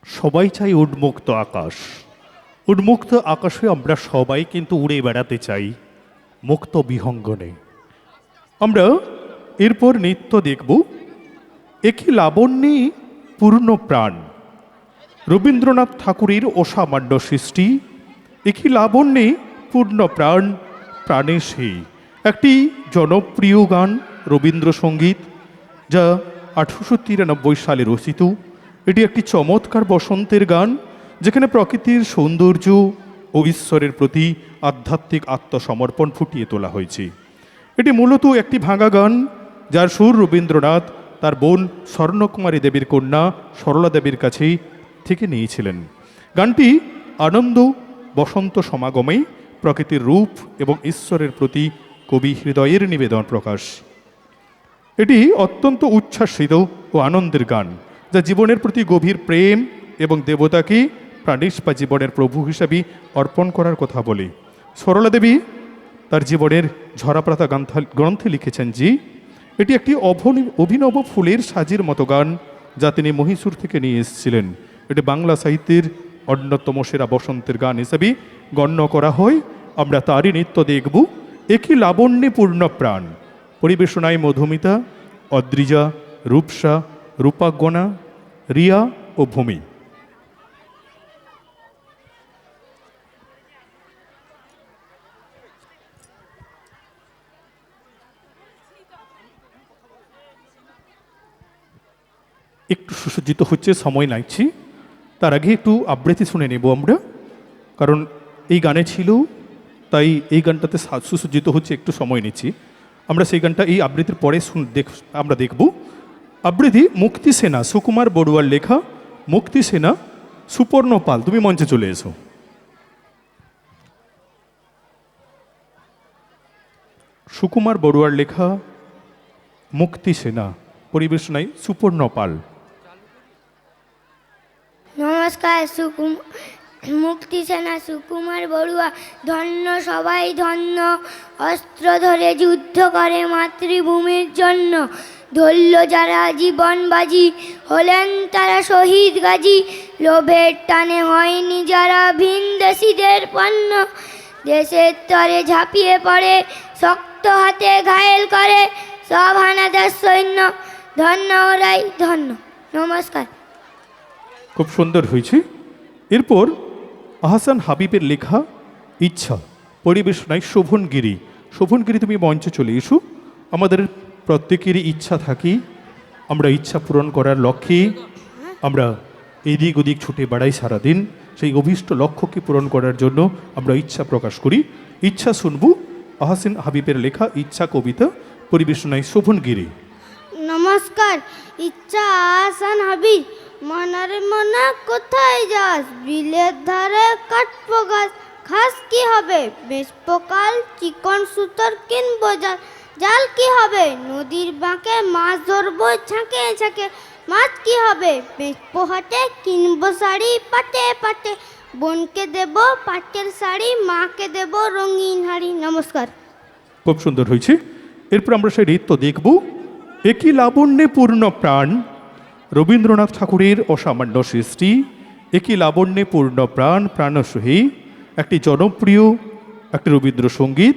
সবাই চাই উন্মুক্ত আকাশ। উন্মুক্ত আকাশে আমরা সবাই কিন্তু উড়ে বেড়াতে চাই মুক্ত বিহঙ্গনে। আমরা এরপর নৃত্য দেখব একই লাবণ্যে পূর্ণ প্রাণ, রবীন্দ্রনাথ ঠাকুরের অসামান্য সৃষ্টি। একই লাবণ্যে পূর্ণ প্রাণ, প্রাণে সেই একটি জনপ্রিয় গান রবীন্দ্রসঙ্গীত, যা 1893 সালে রচিত। এটি একটি চমৎকার বসন্তের গান, যেখানে প্রকৃতির সৌন্দর্য ও ঈশ্বরের প্রতি আধ্যাত্মিক আত্মসমর্পণ ফুটিয়ে তোলা হয়েছে। এটি মূলত একটি ভাঙা গান, যার সুর রবীন্দ্রনাথ তার বোন স্বর্ণকুমারী দেবীর কন্যা সরলা দেবীর কাছে থেকে নিয়েছিলেন। গানটি আনন্দ বসন্ত সমাগমে প্রকৃতির রূপ এবং ঈশ্বরের প্রতি কবি হৃদয়ের নিবেদন প্রকাশ। এটি অত্যন্ত উচ্ছ্বাসিত ও আনন্দের গান, যা জীবনের প্রতি গভীর প্রেম এবং দেবতাকে প্রাণেশ বা জীবনের প্রভু হিসাবে অর্পণ করার কথা বলে। সরলা দেবী তার জীবনের ঝরাপাতা গ্রন্থে লিখেছেন যে এটি একটি অভিনব ফুলের সাজির মতো গান, যা তিনি মহীশূর থেকে নিয়ে এসেছিলেন। এটি বাংলা সাহিত্যের অন্যতম সেরা বসন্তের গান হিসাবে গণ্য করা হয়। আমরা তারই নৃত্য দেখব একই লাবণ্যে পূর্ণ প্রাণ। পরিবেশনায় মধুমিতা, অদ্রিজা, রূপসা, রূপাগণা, রিয়া ও ভূমি। একটু সুসজ্জিত হচ্ছে, সময় লাগছে। তার আগে একটু আবৃত্তি শুনে নেব আমরা, কারণ এই গানে ছিল, তাই এই গানটাতে সুসজ্জিত হচ্ছে, একটু সময় নিচ্ছি। আমরা সেই গানটা এই আবৃত্তির পরে আমরা দেখব। আবৃত্তি মুক্তি সেনা, সুকুমার বড়ুয়ার লেখা। মুক্তি সেনা, সুপর্ণ পাল, তুমি মঞ্চে চলে এসো। সুকুমার বড়ুয়ার লেখা মুক্তি সেনা, পরিবেশনায় সুপর্ণ পাল। নমস্কার। মুক্তি সেনা, সুকুমার বড়ুয়া। ধন্য সবাই ধন্য, অস্ত্র ধরে যুদ্ধ করে মাতৃভূমির জন্য। ধরল যারা জীবন বাজি, হলেন তারা শহীদ গাজী। লোভের টানে হয়নি যারা ভিনদেশীদের পণ্য। দেশের তরে ঝাঁপিয়ে পড়ে, শক্ত হাতে ঘায়েল করে সব হানাদার সৈন্য। ধন্য ওরাই ধন্য। নমস্কার। খুব সুন্দর হয়েছে। এরপর আহসান হাবিবের লেখা ইচ্ছা, পরিবেশনায় শোভন গিরি। শোভনগিরি তুমি মঞ্চে চলে এসো। আমাদের প্রত্যেকেরই ইচ্ছা থাকে, আমরা ইচ্ছা পূরণ করার লক্ষ্যে আমরা এদিক ওদিক ছুটে বেড়াই সারাদিন। সেই অভীষ্ট লক্ষ্যকে পূরণ করার জন্য আমরা ইচ্ছা প্রকাশ করি। ইচ্ছা শুনবো আহসান হাবিবের লেখা ইচ্ছা কবিতা, পরিবেশনায় শোভনগিরি। নমস্কার। ইচ্ছা আহসান হাবিব। মনারে মনা কোথায় যাস? বিলের ধারে কাটবো গাছ। ঘাস কি হবে? বেচবো কাল। চিকন সুতোর কিনবো জাল। জাল কি হবে? নদীর বাঁকে মাছ ধরবো ঝাঁকে ঝাঁকে। মাছ কি হবে? বেচবো হাটে। কিনবো শাড়ি পাটে পাটে। বোনকে দেব পাটের শাড়ি, মাকে দেব রঙিন হাড়ি। নমস্কার। খুব সুন্দর হয়েছে। এরপর আমরা সেই নৃত্য দেখব। একই লাবণ্যে পূর্ণ প্রাণ, রবীন্দ্রনাথ ঠাকুরের অসামান্য সৃষ্টি। একই লাবণ্যে পূর্ণ প্রাণ, প্রাণসহী একটি জনপ্রিয় একটি রবীন্দ্রসঙ্গীত।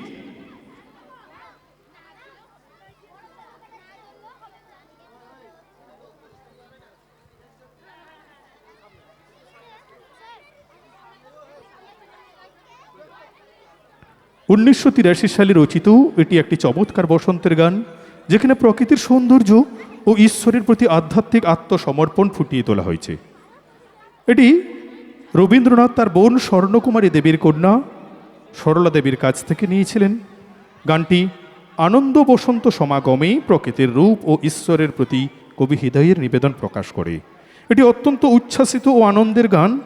উনিশশো 83 সালে রচিত এটি একটি চমৎকার বসন্তের গান, যেখানে প্রকৃতির সৌন্দর্য ও ঈশ্বরের প্রতি আধ্যাত্মিক আত্মসমর্পণ ফুটিয়ে তোলা হয়েছে। এটি রবীন্দ্রনাথ তার বোন স্বর্ণকুমারী দেবীর কন্যা সরলা দেবীর কাছ থেকে নিয়েছিলেন। গানটি আনন্দ বসন্ত সমাগমে প্রকৃতির রূপ ও ঈশ্বরের প্রতি কবি হৃদয়ের নিবেদন প্রকাশ করে। এটি অত্যন্ত উচ্ছ্বাসিত ও আনন্দের গান,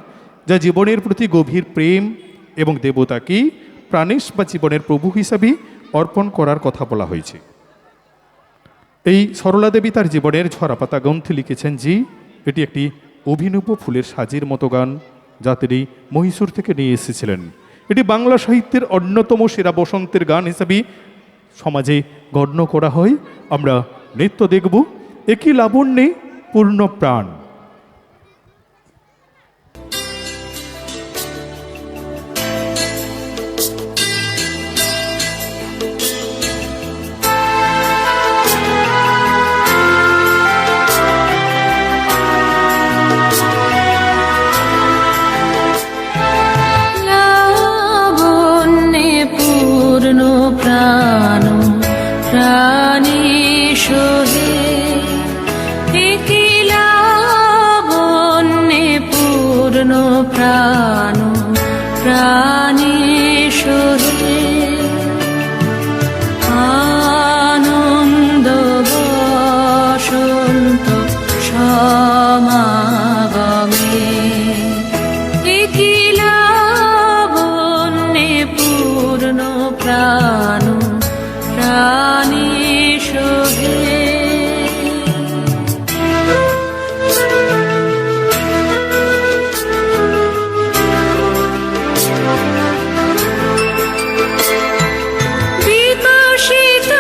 যা জীবনের প্রতি গভীর প্রেম এবং দেবতাকে প্রাণেশ বা জীবনের প্রভু হিসাবে অর্পণ করার কথা বলা হয়েছে। এই সরলা দেবী তার জীবনের ঝরাপাতা গ্রন্থে লিখেছেন যে এটি একটি অভিনব ফুলের সাজির মতো গান, যা তিনি মহীশূর থেকে নিয়ে এসেছিলেন। এটি বাংলা সাহিত্যের অন্যতম সেরা বসন্তের গান হিসাবে সমাজে গণ্য করা হয়। আমরা নৃত্য দেখব একই লাবণ্যে পূর্ণ প্রাণ। লাবণ্যে পূর্ণ প্রাণ, প্রাণী সোহে। একই লাবণ্যে পূর্ণ প্রাণ, প্রাণী সোহে। আনন্দ বসন্ত সমাগমে। একই লাবণ্যে পূর্ণ প্রাণ, প্রাণী সোহে। বিকশিত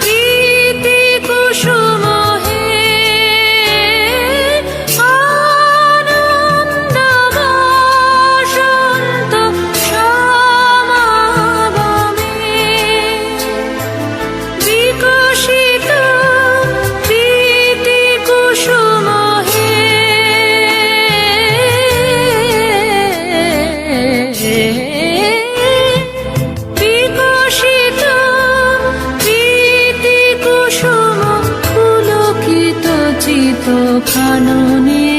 প্রীতি কুসুম হে। আনন্দ বসন্ত সমাগমে। বিকশিত প্রীতি কুসুম হে। বিকশিত প্রীতি কুসুম পুলকিত চিত কাননে।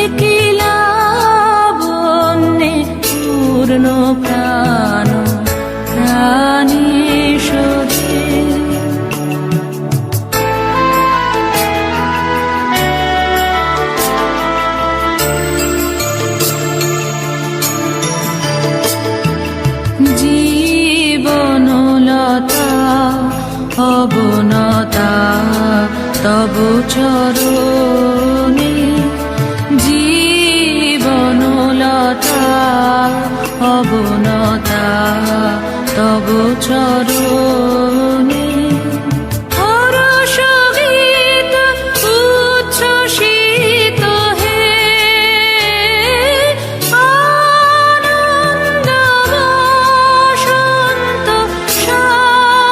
একই লাবণ্যে পূর্ণ প্রাণ, প্রাণী সোহে। জীবনলতা অবনতা তব চরণে। জীবনলতা অবনতা তব চরণে। হরষ গীত উচ্ছ্বসিত হে। আনন্দ বসন্ত সমাগমে।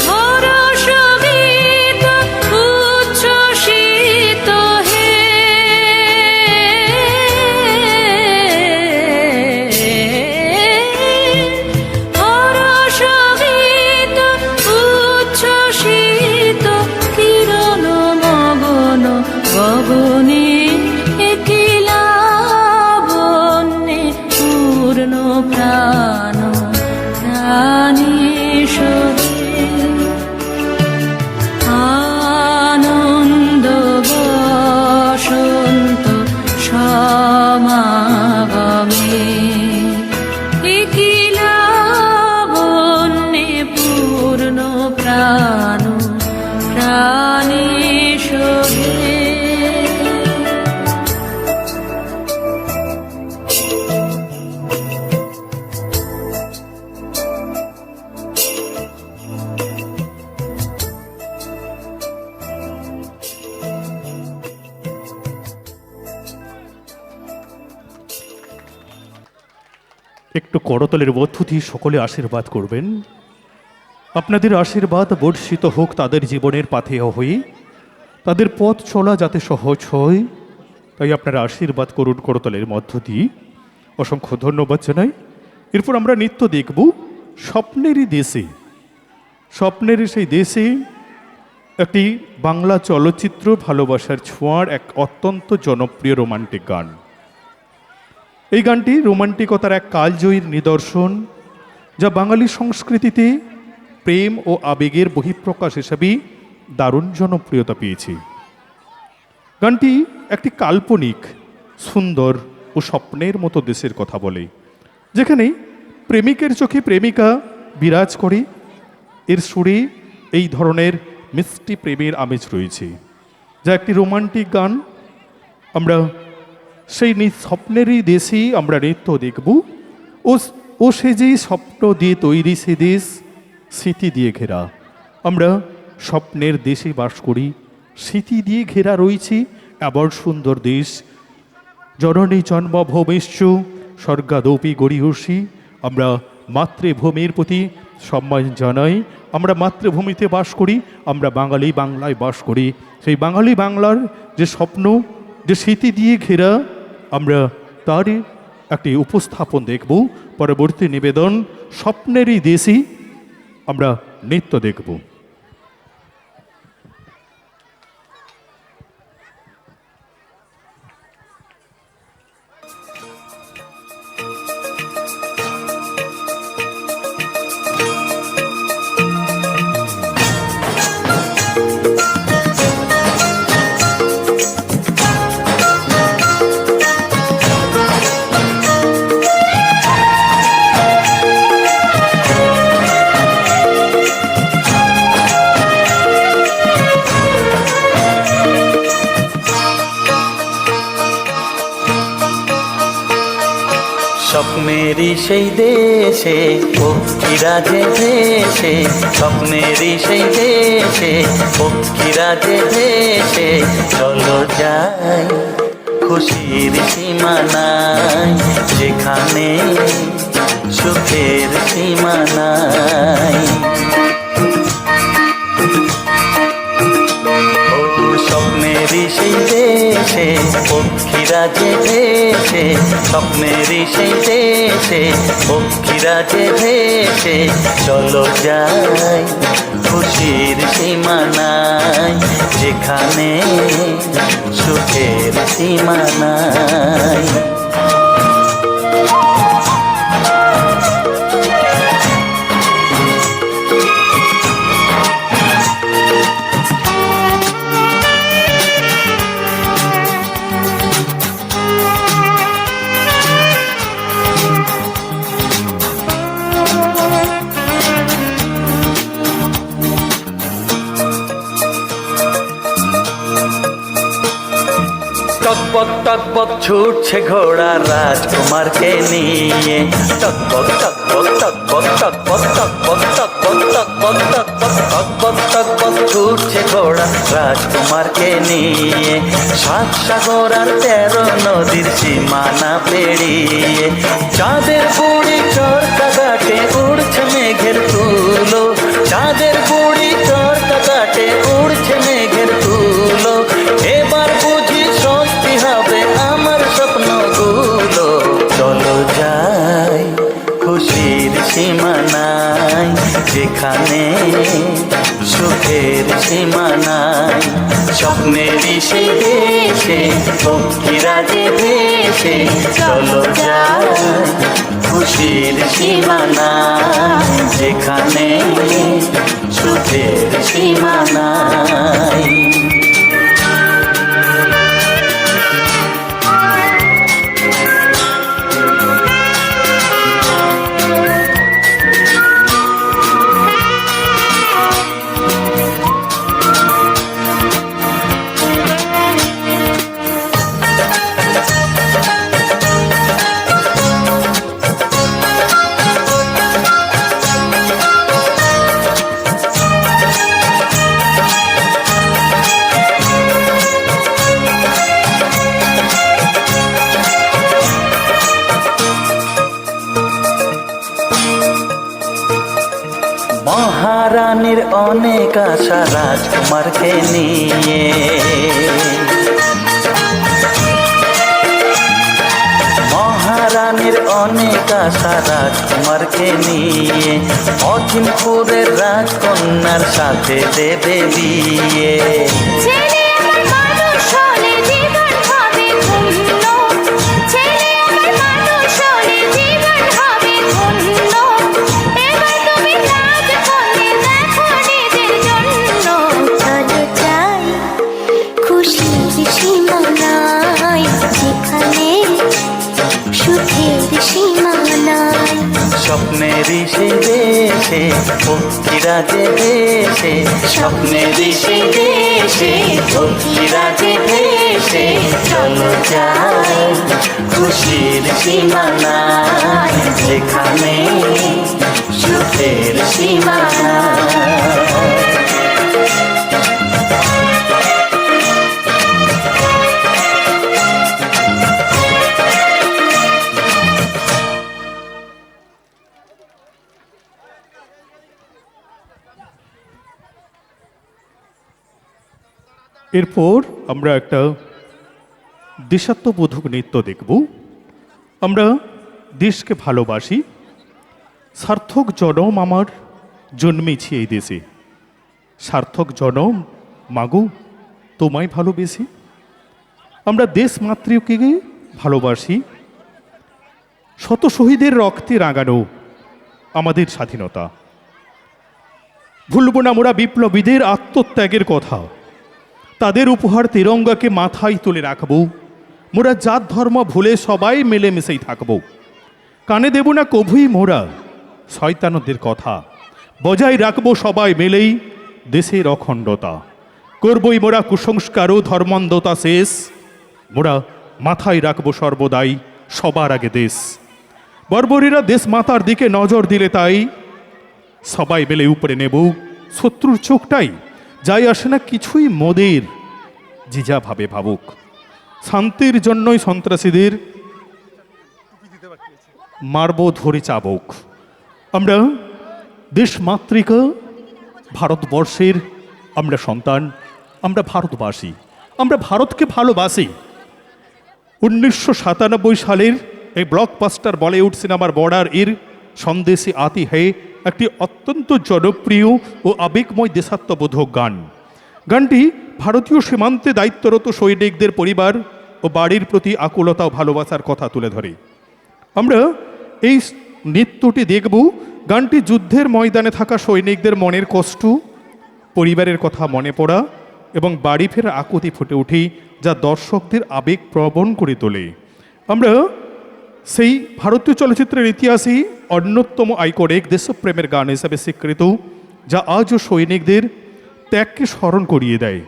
হরষ গীত উচ্ছ্বসিত হে। প্রাণ প্রাণে সোহে। একটু করতলের মধ্য দিয়ে সকলে আশীর্বাদ করবেন। আপনাদের আশীর্বাদ বর্ষিত হোক তাদের জীবনের পাথেয় হয়ে, তাদের পথ চলা যাতে সহজ হয়, তাই আপনারা আশীর্বাদ করুন করতলের মধ্য দিয়ে। অসংখ্য ধন্যবাদ জানাই। এরপর আমরা নৃত্য দেখব স্বপ্নেরই দেশে। স্বপ্নের সেই দেশে একটি বাংলা চলচ্চিত্র ভালোবাসার ছোঁয়ার এক অত্যন্ত জনপ্রিয় রোমান্টিক গান। এই গানটি রোমান্টিকতার এক কালজয়ীর নিদর্শন, যা বাঙালি সংস্কৃতিতে প্রেম ও আবেগের বহিঃপ্রকাশ হিসাবে দারুণ জনপ্রিয়তা পেয়েছে। গানটি একটি কাল্পনিক, সুন্দর ও স্বপ্নের মতো দেশের কথা বলে, যেখানে প্রেমিকের চোখে প্রেমিকা বিরাজ করে। এর সুরে এই ধরনের মিষ্টি প্রেমের আমেজ রয়েছে, যা একটি রোমান্টিক গান। আমরা সেই স্বপ্নেরই দেশেই আমরা নৃত্য দেখব। ও সে যেই স্বপ্ন দিয়ে তৈরি সে দেশ, স্মৃতি দিয়ে ঘেরা। আমরা স্বপ্নের দেশে বাস করি, স্মৃতি দিয়ে ঘেরা রয়েছে এমন সুন্দর দেশ। জননী জন্মভূমিশ্চ স্বর্গাদপি গরীয়সী। আমরা মাতৃভূমির প্রতি সম্মান জানাই। আমরা মাতৃভূমিতে বাস করি, আমরা বাঙালি বাংলায় বাস করি। সেই বাঙালি বাংলার যে স্বপ্ন, যে স্মৃতি দিয়ে ঘেরা, আমরা তারই একটি উপস্থাপন দেখব। পরবর্তী নিবেদন স্বপ্নেরই দেশি আমরা নৃত্য দেখব। স্বপ্নেরই সেই দেশে পক্ষীরা যে ভেসে, স্বপ্নেরই সেই দেশে পক্ষীরা যে ভেসে, চলো যাই খুশির সীমা নাই, যেখানে সুখের সীমা নাই। স্বপ্নেরই সেই দেশে পক্ষীরা যে ভেসে, স্বপ্নেরই সেই দেশে পক্ষীরা যে ভেসে, চলো যাই খুশির সীমা নাই, যেখানে সুখের সীমা নাই। টকবক টকবক ছুটছে ঘোড়া রাজকুমারকে নিয়ে, টকবক টকবক টকবক টকবক টকবক টকবক টকবক টকবক টকবক টকবক ছুটছে ঘোড়া রাজকুমারকে নিয়ে, 7 সাগর আর 13 নদীর সীমানা পেরিয়ে, চাঁদের বুড়ি চরকা ঘাটে উড়ছে মেঘের তুলো, চাঁদের বুড়ি চরকা ঘাটে উড়ছে মেঘের তুলো, এবার বুঝি সত্যি হবে আমার স্বপ্নগুলো, চলো যাই খুশির সীমা নাই, যেখানে সুখের সীমা নাই। স্বপ্নেরই সেই দেশে পক্ষীরা যে ভেসে, চলো যাই খুশির সীমা নাই, যেখানে সুখের সীমা নাই। মহারানীর অনেক আশা রাজকুমারকে নিয়ে। মহারানীর অনেক আশা রাজকুমারকে নিয়ে, অচিনপুরের রাজকন্যার সাথে দেবে বিয়ে। ছেলে আমার মানুষ হলে জীবন হবে ধন্য, ছেলে আমার মানুষ হলে জীবন হবে ধন্য। এবার তুমি রাজ করলে দেখো নিজের জন্য। চলো যাই খুশির সীমা নাই, যেখানে সুখের সীমা নাই। স্বপ্নেরই সেই দেশে পক্ষীরা যে দেশে, স্বপ্নেরই সেই দেশে পক্ষীরা যে দেশে। চলো যাই খুশির সীমা নাই, যেখানে সুখের সীমা নাই। এরপর আমরা একটা দেশাত্মবোধক নৃত্য দেখব। আমরা দেশকে ভালোবাসি, সার্থক জনম আমার জন্মেছি এই দেশে। সার্থক জনম মাগো তোমায় ভালোবেসি। আমরা দেশ মাতৃকে ভালোবাসি। শত শহীদের রক্তে রাঙানো আমাদের স্বাধীনতা। ভুলব না মোরা বিপ্লবীদের আত্মত্যাগের কথা। তাদের উপহার তিরঙ্গাকে মাথায় তুলে রাখবো। মোরা জাত ধর্ম ভুলে সবাই মিলেমিশেই থাকবো। কানে দেব না কভুই মোরা শয়তানদের কথা। বজায় রাখবো সবাই মিলেই দেশের অখণ্ডতা। করবই মোরা কুসংস্কার ও ধর্মান্ধতা শেষ। মোরা মাথায় রাখবো সর্বদাই সবার আগে দেশ। বর্বরীরা দেশ মাতার দিকে নজর দিলে তাই সবাই মিলে উপরে নেব শত্রুর চোখটাই। যাই আসে না কিছুই মোদের, যে যা ভাবে ভাবুক। শান্তির জন্যই সন্ত্রাসীদের মারব ধরে চাবুক। আমরা দেশ মাতৃকা ভারতবর্ষের আমরা সন্তান, আমরা ভারতবাসী, আমরা ভারতকে ভালোবাসি। 1997 সালের এই ব্লকবাস্টার বলিউড সিনেমার বর্ডার এর সন্দেশে আতি হে একটি অত্যন্ত জনপ্রিয় ও আবেগময় দেশাত্মবোধক গান। গানটি ভারতীয় সীমান্তে দায়িত্বরত সৈনিকদের পরিবার ও বাড়ির প্রতি আকুলতা ও ভালোবাসার কথা তুলে ধরে। আমরা এই নৃত্যটি দেখব। গানটি যুদ্ধের ময়দানে থাকা সৈনিকদের মনের কষ্ট, পরিবারের কথা মনে পড়া এবং বাড়ি ফেরার আকুতি ফুটে ওঠে, যা দর্শকদের আবেগ প্রবণ করে তোলে। আমরা সেই ভারতীয় চলচ্চিত্রের ইতিহাসে অন্যতম আইকনিক দেশপ্রেমের গান হিসাবে স্বীকৃত, যা আজও সৈনিকদের ত্যাগকে স্মরণ করিয়ে দেয়।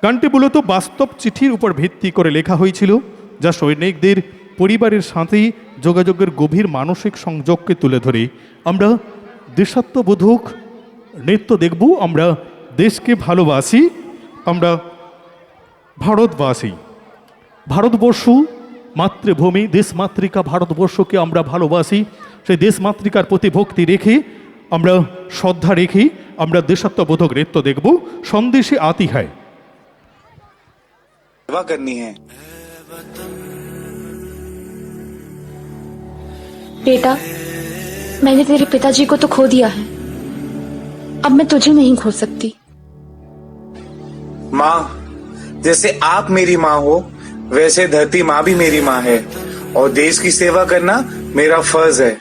গানটি মূলত বাস্তব চিঠির উপর ভিত্তি করে লেখা হয়েছিল, যা সৈনিকদের পরিবারের সাথে যোগাযোগের গভীর মানসিক সংযোগকে তুলে ধরে। আমরা দেশাত্মবোধক নৃত্য দেখব। আমরা দেশকে ভালোবাসি, আমরা ভারতবাসী। ভারতবর্ষ মাতৃভূমি, দেশ মাতৃকা ভারতবর্ষকে আমরা ভালোবাসি। সেই দেশ মাতৃকার প্রতি ভক্তি রেখে, আমরা শ্রদ্ধা রেখে আমরা দেশাত্মবোধক নৃত্য দেখব। সন্দেশে আতি হয়। सेवा करनी है। बेटा, मैंने तेरे पिताजी को तो खो दिया है, अब मैं तुझे नहीं खो सकती। माँ, जैसे आप मेरी माँ हो, वैसे धरती माँ भी मेरी माँ है और देश की सेवा करना मेरा फर्ज है।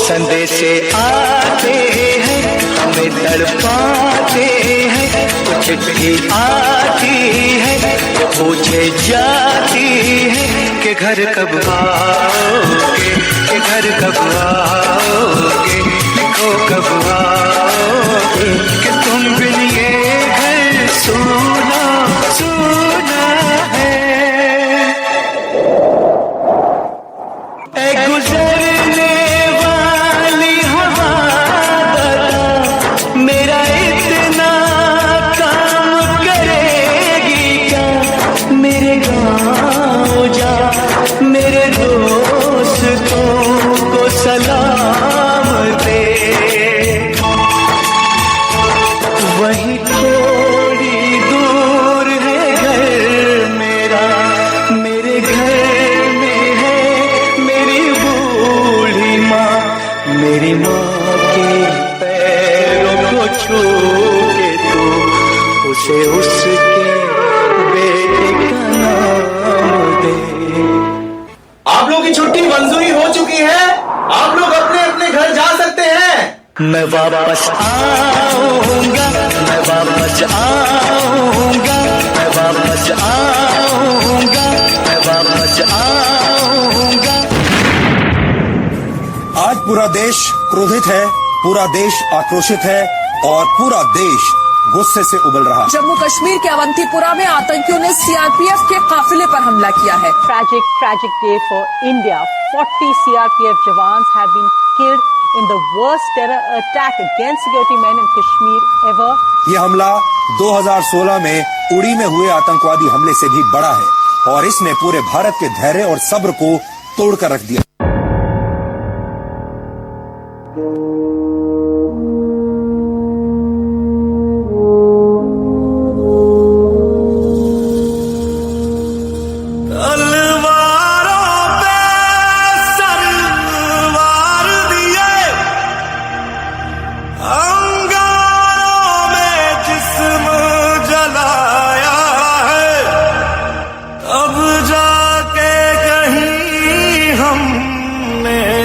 संदेशे आते हैं, हमें तड़पाते हैं। कुछ चिट्ठी आती है, पूछे जाती है कि के घर कब आओगे, के घर कब आओगे, लिखो कब आओगे कि तुम बिन ये घर सूना सूना है। ए गुजरने वाली हवा बता, मेरा इतना काम करेगी क्या, मेरे गाँव जा मेरे दोस्तों को सलाम दे। वही थोड़ी दूर है घर मेरा, मेरे घर में है मेरी बूढ़ी माँ, मेरी माँ के पैरों को छू के तो उसे उसके बेटे का नाम दे। आप लोगों की छुट्टी मंजूरी हो चुकी है, आप लोग अपने अपने घर जा सकते हैं। मैं वापस आऊंगा, मैं वापस आऊंगा, मैं वापस आऊंगा, मैं वापस आऊंगा। आज पूरा देश क्रोधित है, पूरा देश आक्रोशित है और पूरा देश गुस्से से उबल रहा है। जम्मू कश्मीर के अवंतीपुरा में आतंकियों ने सीआरपीएफ के काफिले पर हमला किया है। Tragic day for India. 40 CRPF jawans have been killed in the worst terror attack against security men in Kashmir ever. ये हमला 2016 में उड़ी में हुए आतंकवादी हमले से भी बड़ा है और इसने पूरे भारत के धैर्य और सब्र को तोड़कर रख दिया।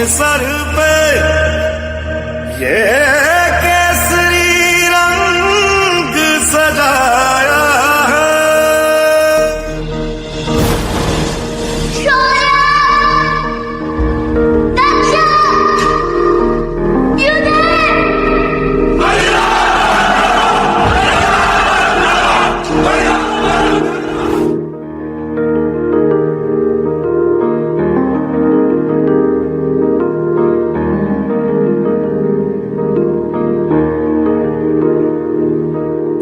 सर पे ये केसरी रंग सजाया है।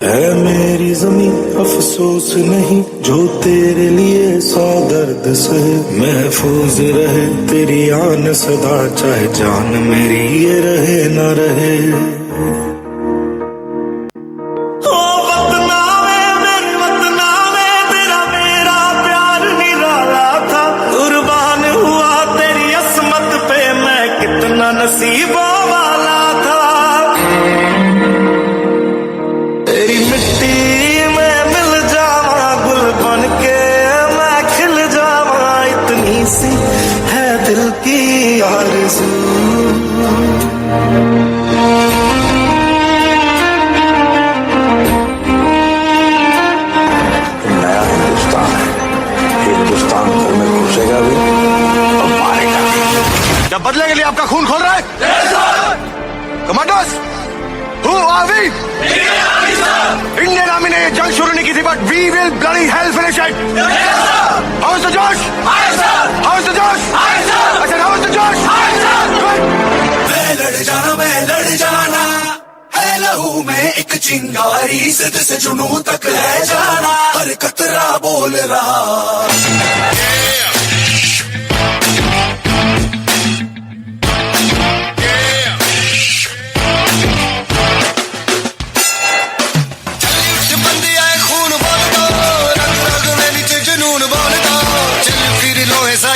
है मेरी ज़मीं अफसोस नहीं जो तेरे लिए सौ दर्द सहे, महफूज रहे तेरी आन सदा चाहे जान मेरी ये रहे न रहे। ओ वतनावे मेरे वतनावे तेरा मेरा प्यार निराला था, कुर्बान हुआ तेरी असमत पे मैं कितना नसीबों वाला था। तेरी मिट्टी में मिल जावा गुल बन के मैं खिल जावा, इतनी सी है दिल की आरज़ू। नया हिंदुस्तान है, हिंदुस्तान भर में घुसेगा भी और मारेगा भी। जब बदले के लिए आपका खून खोल रहा है commandos, who are we? Indian army ने ये जंग शुरू नहीं की थी, but we will bloody hell finish it. How is the josh? How is the josh? अच्छा, हाउ इज द जोश? मैं लड़ जाना है लहू में एक चिंगारी, सिद्ध से जुनून तक ले जाना, हर कतरा बोल रहा।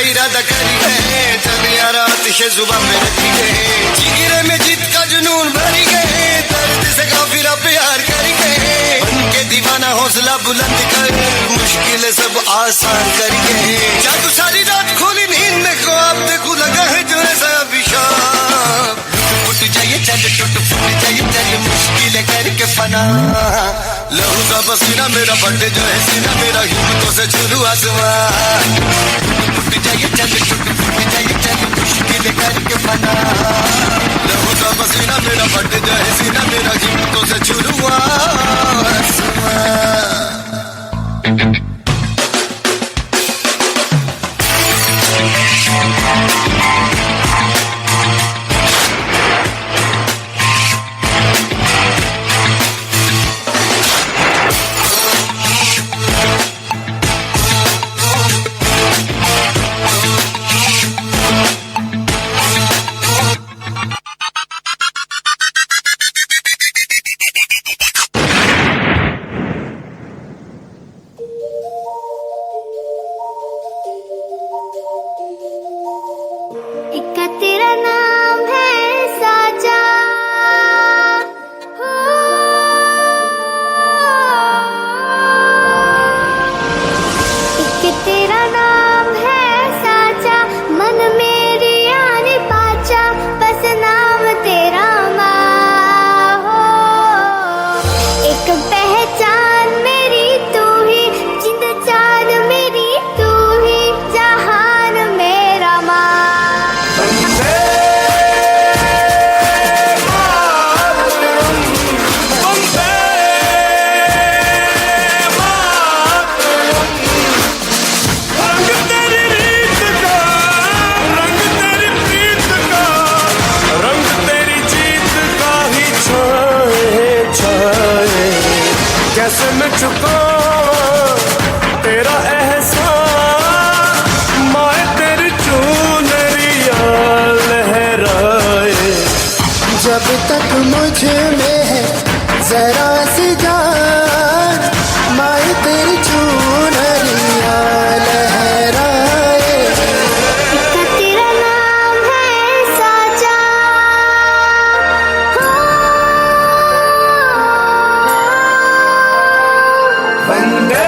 इरादा करी है चल यार आतिश जुबान में रखी है, जिगरे में जीत का जुनून भरी गए, दर्द से काफिरा प्यार करी गए, उनके दीवाना हौसला बुलंद कर मुश्किल सब आसान करी गए। जादू सारी रात खोली नींद में ख्वाब देखो लगा है जो ऐसा अभिशाप, टूट जाइए चल टूट फूट जाइए चल मुश्किल करके फना, लहू का पसीना मेरा फट जाए सीना मेरा हिम्मतों से छू लूं आसमान टूट जाए चंद टूट जाए चंद मुश्किल करके मना लहू सा पसीना मेरा फट जाए सीना मेरा हिम्मतों से छू लूं आसमान इक्का तेरा नाम है साजा हो इक्का तेरा नाम है साजा मन मेरी आने पाचा बस नाम तेरा माँ हो एक पहचान मेरी तू ही जिंद जान मेरी तू ही जहान मेरा माँ कैसे मैं चुकाऊं तेरा एहसान माए तेरी चुनरिया लहराए जब तक मुझ में है जरा सी जान माई तेरी चुनरिया लहराए इक्का तेरा नाम है साजा वंदे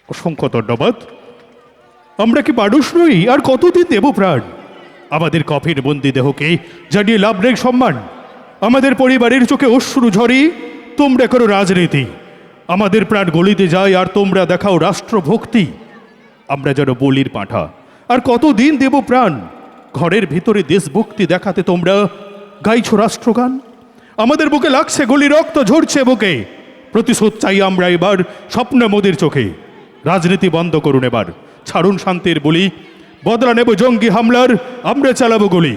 অসংখ্য ধন্যবাদ। আমরা কি মানুষ নই? আর কতদিন দেব প্রাণ? আমাদের কফির বন্দি দেহকে জানিয়ে লাভ নেই সম্মান। আমাদের পরিবারের চোখে অশ্রু ঝরি, তোমরা করো রাজনীতি। আমাদের প্রাণ গলিতে যায় আর তোমরা দেখাও রাষ্ট্রভক্তি। আমরা যেন বলির পাঁঠা, আর কতদিন দেব প্রাণ? ঘরের ভিতরে দেশভক্তি দেখাতে তোমরা গাইছো রাষ্ট্রগান। আমাদের বুকে লাগছে গলি, রক্ত ঝরছে বুকে। প্রতিশোধ চাই আমরা এবার স্বপ্ন মোদের চোখে। রাজনীতি বন্ধ করুন এবার, ছাড়ুন শান্তির বলি। বদলা নেব জঙ্গি হামলার, আমরা চালাবো গুলি।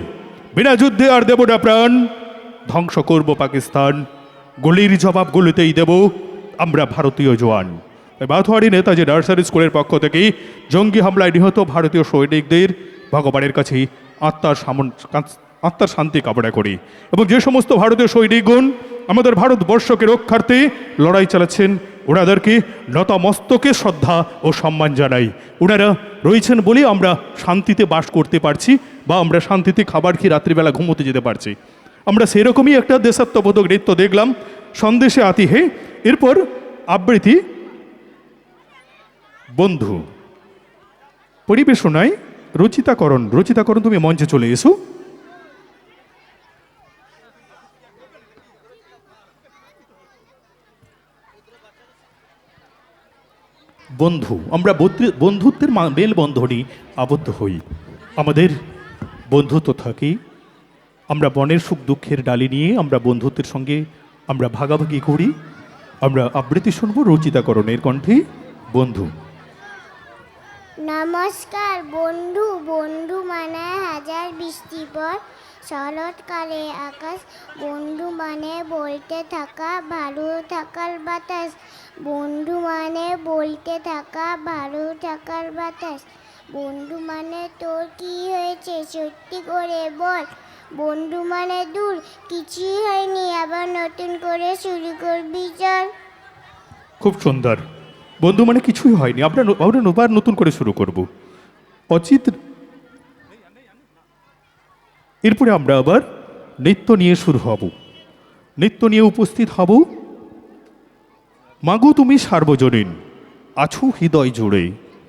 বিনা যুদ্ধে আর দেব না প্রাণ, ধ্বংস করব পাকিস্তান। গুলির জবাব গুলিতেই দেব আমরা ভারতীয় জওয়ান। বাথোয়ারি নেতাজি নার্সারি স্কুলের পক্ষ থেকে জঙ্গি হামলায় নিহত ভারতীয় সৈনিকদের ভগবানের কাছে আত্মার শান্তি কামনা করি। এবং যে সমস্ত ভারতীয় সৈনিকগণ আমাদের ভারতবর্ষকে রক্ষার্থে লড়াই চালাচ্ছেন, ওনাদেরকে নতমস্তকে শ্রদ্ধা ও সম্মান জানাই। ওনারা রয়েছেন বলে আমরা শান্তিতে বাস করতে পারছি, বা আমরা শান্তিতে খাবার খেয়ে রাত্রিবেলা ঘুমোতে যেতে পারছি। আমরা সেরকমই একটা দেশাত্মবোধক নৃত্য দেখলাম, সন্দেশে আতি হে। এরপর আবৃত্তি বন্ধু পরিবেশনায় রচিতাকরণ। রচিতাকরণ, তুমি মঞ্চে চলে এসো। বন্ধু, আমরা বন্ধুত্বের মেলবন্ধনে আবদ্ধ হই। আমাদের বন্ধুত্ব থাকে, আমরা বনের সুখ দুঃখের ডালি নিয়ে আমরা বন্ধুত্বের সঙ্গে আমরা ভাগাভাগি করি। আমরা আবৃত্তি শুনব রচিতাকরণের কণ্ঠে বন্ধু। নমস্কার বন্ধু, বন্ধু মানে হাজার বৃষ্টি পর শরৎকালে আকাশ, বন্ধু মানে বলতে থাকা ভালো থাকার বাতাস, বন্ধু মানে বলতে থাকা ভালো থাকার বাতাস, বন্ধু মানে তোর কি হয়েছে সত্যি করে বল, বন্ধু মানে দূর, কিছুই হয়নি, আবার নতুন করে শুরু করবি চল। খুব সুন্দর। বন্ধু মানে কিছুই হয়নি, আমরা আবার নতুন করে শুরু করব। অচিত, এরপরে আমরা আবার নৃত্য নিয়ে শুরু হব। নৃত্য নিয়ে উপস্থিত হব মাগো তুমি সার্বজনীন, আছো হৃদয় জুড়ে।